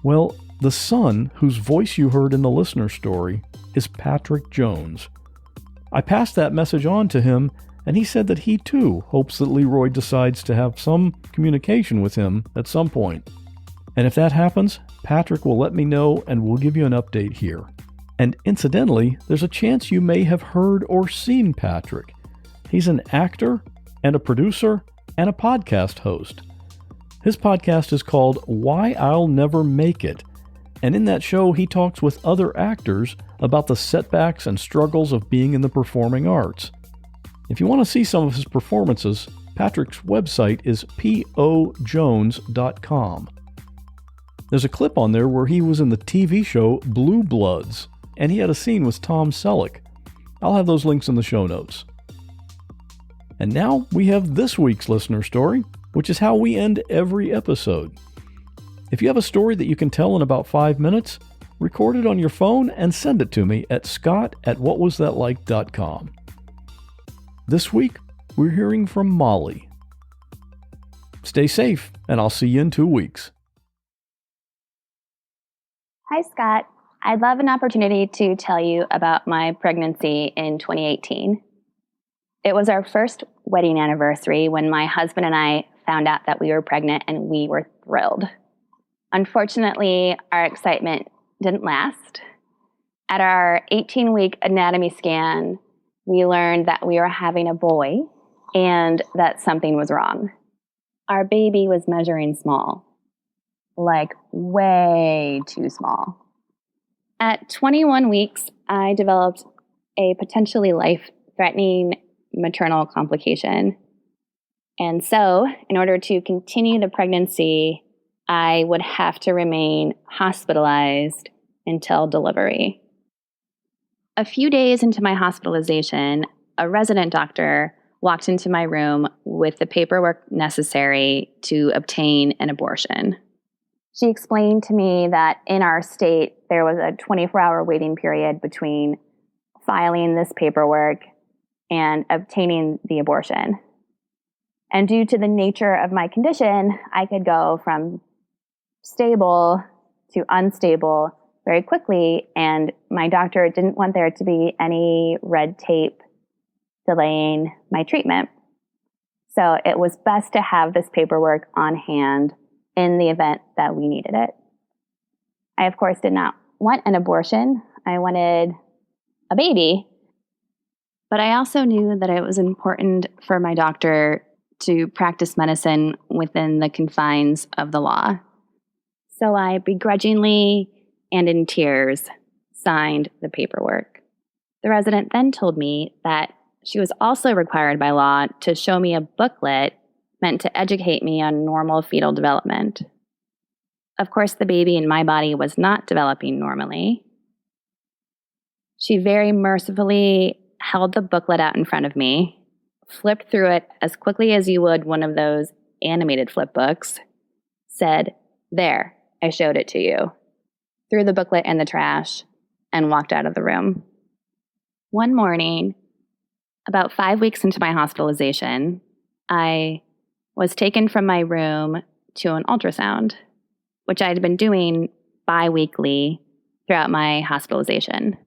Well, the son, whose voice you heard in the listener story, is Patrick Jones. I passed that message on to him, and he said that he too hopes that Leroy decides to have some communication with him at some point. And if that happens, Patrick will let me know and we'll give you an update here. And incidentally, there's a chance you may have heard or seen Patrick. He's an actor and a producer and a podcast host. His podcast is called Why I'll Never Make It. And in that show, he talks with other actors about the setbacks and struggles of being in the performing arts. If you want to see some of his performances, Patrick's website is pojones.com. There's a clip on there where he was in the TV show Blue Bloods, and he had a scene with Tom Selleck. I'll have those links in the show notes. And now we have this week's listener story, which is how we end every episode. If you have a story that you can tell in about 5 minutes, record it on your phone and send it to me at scott@whatwasthatlike.com. This week, we're hearing from Molly. Stay safe, and I'll see you in 2 weeks. Hi, Scott. I'd love an opportunity to tell you about my pregnancy in 2018. It was our first wedding anniversary when my husband and I found out that we were pregnant, and we were thrilled. Unfortunately, our excitement didn't last. At our 18-week anatomy scan, we learned that we were having a boy and that something was wrong. Our baby was measuring small, like way too small. At 21 weeks, I developed a potentially life-threatening maternal complication. And so, in order to continue the pregnancy, I would have to remain hospitalized until delivery. A few days into my hospitalization, a resident doctor walked into my room with the paperwork necessary to obtain an abortion. She explained to me that in our state, there was a 24-hour waiting period between filing this paperwork and obtaining the abortion. And due to the nature of my condition, I could go from stable to unstable very quickly, and my doctor didn't want there to be any red tape delaying my treatment. So it was best to have this paperwork on hand in the event that we needed it. I, of course, did not want an abortion. I wanted a baby. But I also knew that it was important for my doctor to practice medicine within the confines of the law. So I begrudgingly and in tears signed the paperwork. The resident then told me that she was also required by law to show me a booklet meant to educate me on normal fetal development. Of course, the baby in my body was not developing normally. She very mercifully held the booklet out in front of me, flipped through it as quickly as you would one of those animated flip books, said, "There, I showed it to you," threw the booklet in the trash, and walked out of the room. One morning, about 5 weeks into my hospitalization, I was taken from my room to an ultrasound, which I had been doing bi-weekly throughout my hospitalization.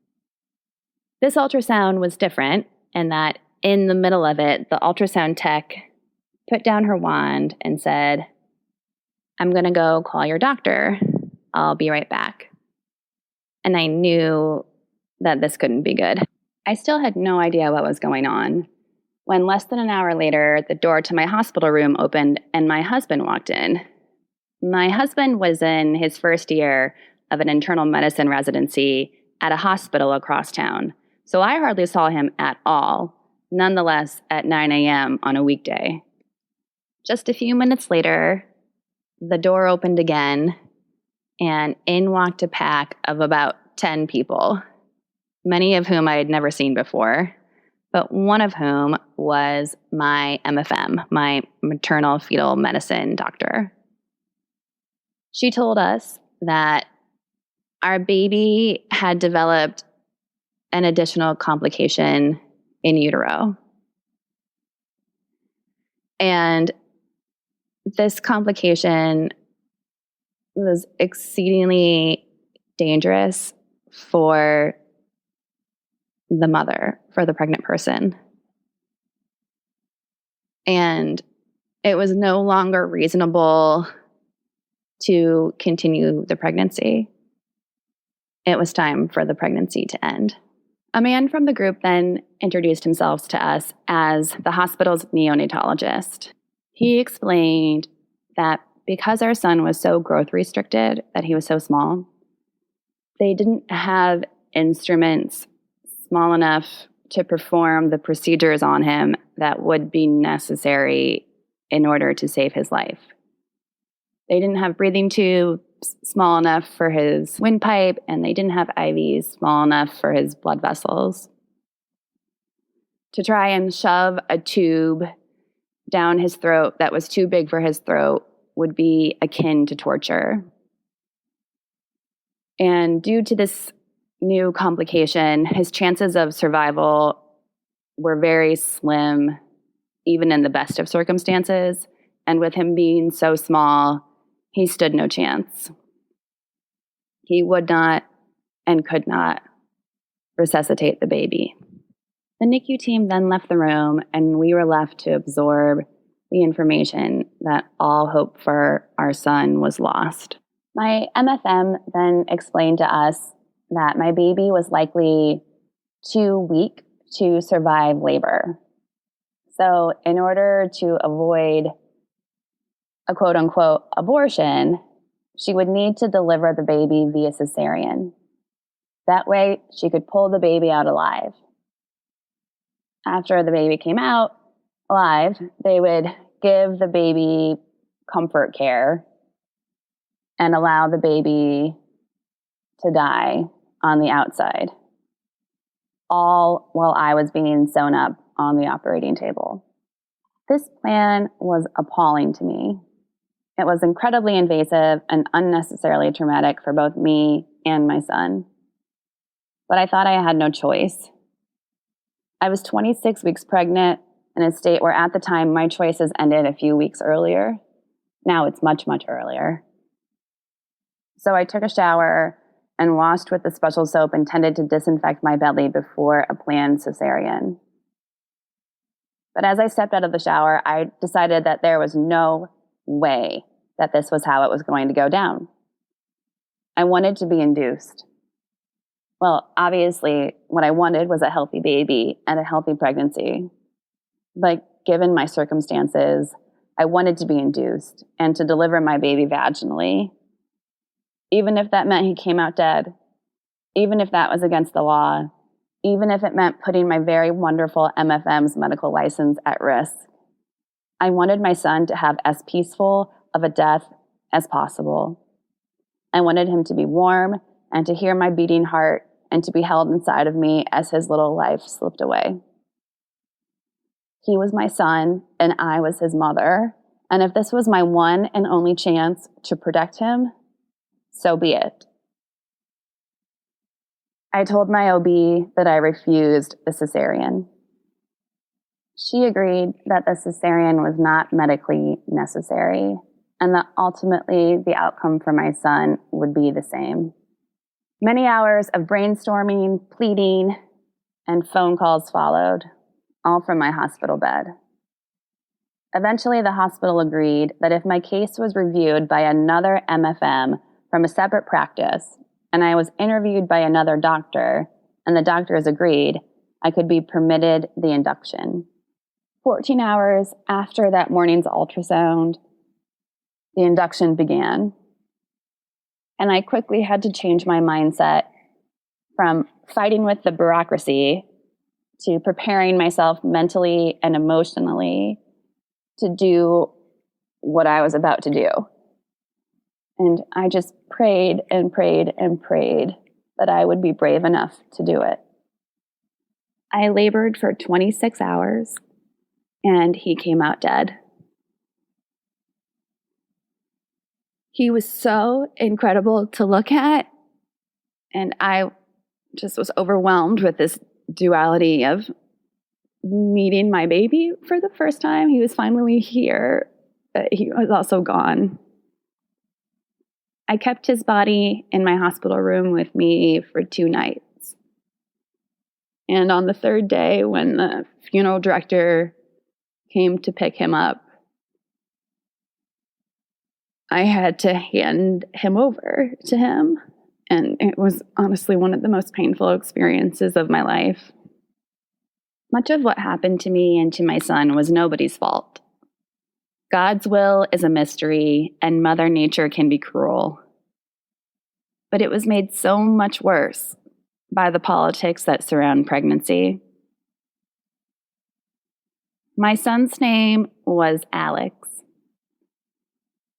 This ultrasound was different in that in the middle of it, the ultrasound tech put down her wand and said, "I'm going to go call your doctor. I'll be right back." And I knew that this couldn't be good. I still had no idea what was going on when less than an hour later, the door to my hospital room opened and my husband walked in. My husband was in his first year of an internal medicine residency at a hospital across town, so I hardly saw him at all, nonetheless at 9 a.m. on a weekday. Just a few minutes later, the door opened again, and in walked a pack of about 10 people, many of whom I had never seen before, but one of whom was my MFM, my maternal fetal medicine doctor. She told us that our baby had developed an additional complication in utero. And this complication was exceedingly dangerous for the mother, for the pregnant person. And it was no longer reasonable to continue the pregnancy. It was time for the pregnancy to end. A man from the group then introduced himself to us as the hospital's neonatologist. He explained that because our son was so growth restricted, that he was so small, they didn't have instruments small enough to perform the procedures on him that would be necessary in order to save his life. They didn't have breathing tubes small enough for his windpipe, and they didn't have IVs small enough for his blood vessels. To try and shove a tube down his throat that was too big for his throat would be akin to torture. And due to this new complication, his chances of survival were very slim, even in the best of circumstances. And with him being so small, he stood no chance. He would not and could not resuscitate the baby. The NICU team then left the room, and we were left to absorb the information that all hope for our son was lost. My MFM then explained to us that my baby was likely too weak to survive labor. So in order to avoid a quote-unquote abortion, she would need to deliver the baby via cesarean. That way, she could pull the baby out alive. After the baby came out alive, they would give the baby comfort care and allow the baby to die on the outside, all while I was being sewn up on the operating table. This plan was appalling to me. It was incredibly invasive and unnecessarily traumatic for both me and my son. But I thought I had no choice. I was 26 weeks pregnant in a state where at the time my choices ended a few weeks earlier. Now it's much, much earlier. So I took a shower and washed with the special soap intended to disinfect my belly before a planned cesarean. But as I stepped out of the shower, I decided that there was no way that this was how it was going to go down. I wanted to be induced. Well, obviously, what I wanted was a healthy baby and a healthy pregnancy. But given my circumstances, I wanted to be induced and to deliver my baby vaginally. Even if that meant he came out dead, even if that was against the law, even if it meant putting my very wonderful MFM's medical license at risk, I wanted my son to have as peaceful of a death as possible. I wanted him to be warm and to hear my beating heart and to be held inside of me as his little life slipped away. He was my son and I was his mother, and if this was my one and only chance to protect him, so be it. I told my OB that I refused the cesarean. She agreed that the cesarean was not medically necessary and that ultimately the outcome for my son would be the same. Many hours of brainstorming, pleading, and phone calls followed, all from my hospital bed. Eventually, the hospital agreed that if my case was reviewed by another MFM from a separate practice, and I was interviewed by another doctor, and the doctors agreed, I could be permitted the induction. 14 hours after that morning's ultrasound, the induction began. And I quickly had to change my mindset from fighting with the bureaucracy to preparing myself mentally and emotionally to do what I was about to do. And I just prayed and prayed and prayed that I would be brave enough to do it. I labored for 26 hours, and he came out dead. He was so incredible to look at, and I just was overwhelmed with this duality of meeting my baby for the first time. He was finally here, but he was also gone. I kept his body in my hospital room with me for 2 nights. And on the 3rd day, when the funeral director came to pick him up, I had to hand him over to him. And it was honestly one of the most painful experiences of my life. Much of what happened to me and to my son was nobody's fault. God's will is a mystery, and Mother Nature can be cruel. But it was made so much worse by the politics that surround pregnancy. My son's name was Alex.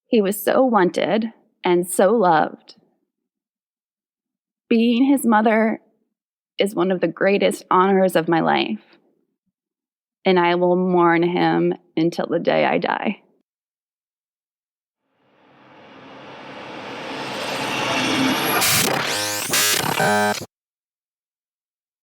He was so wanted and so loved. Being his mother is one of the greatest honors of my life. and I will mourn him until the day I die.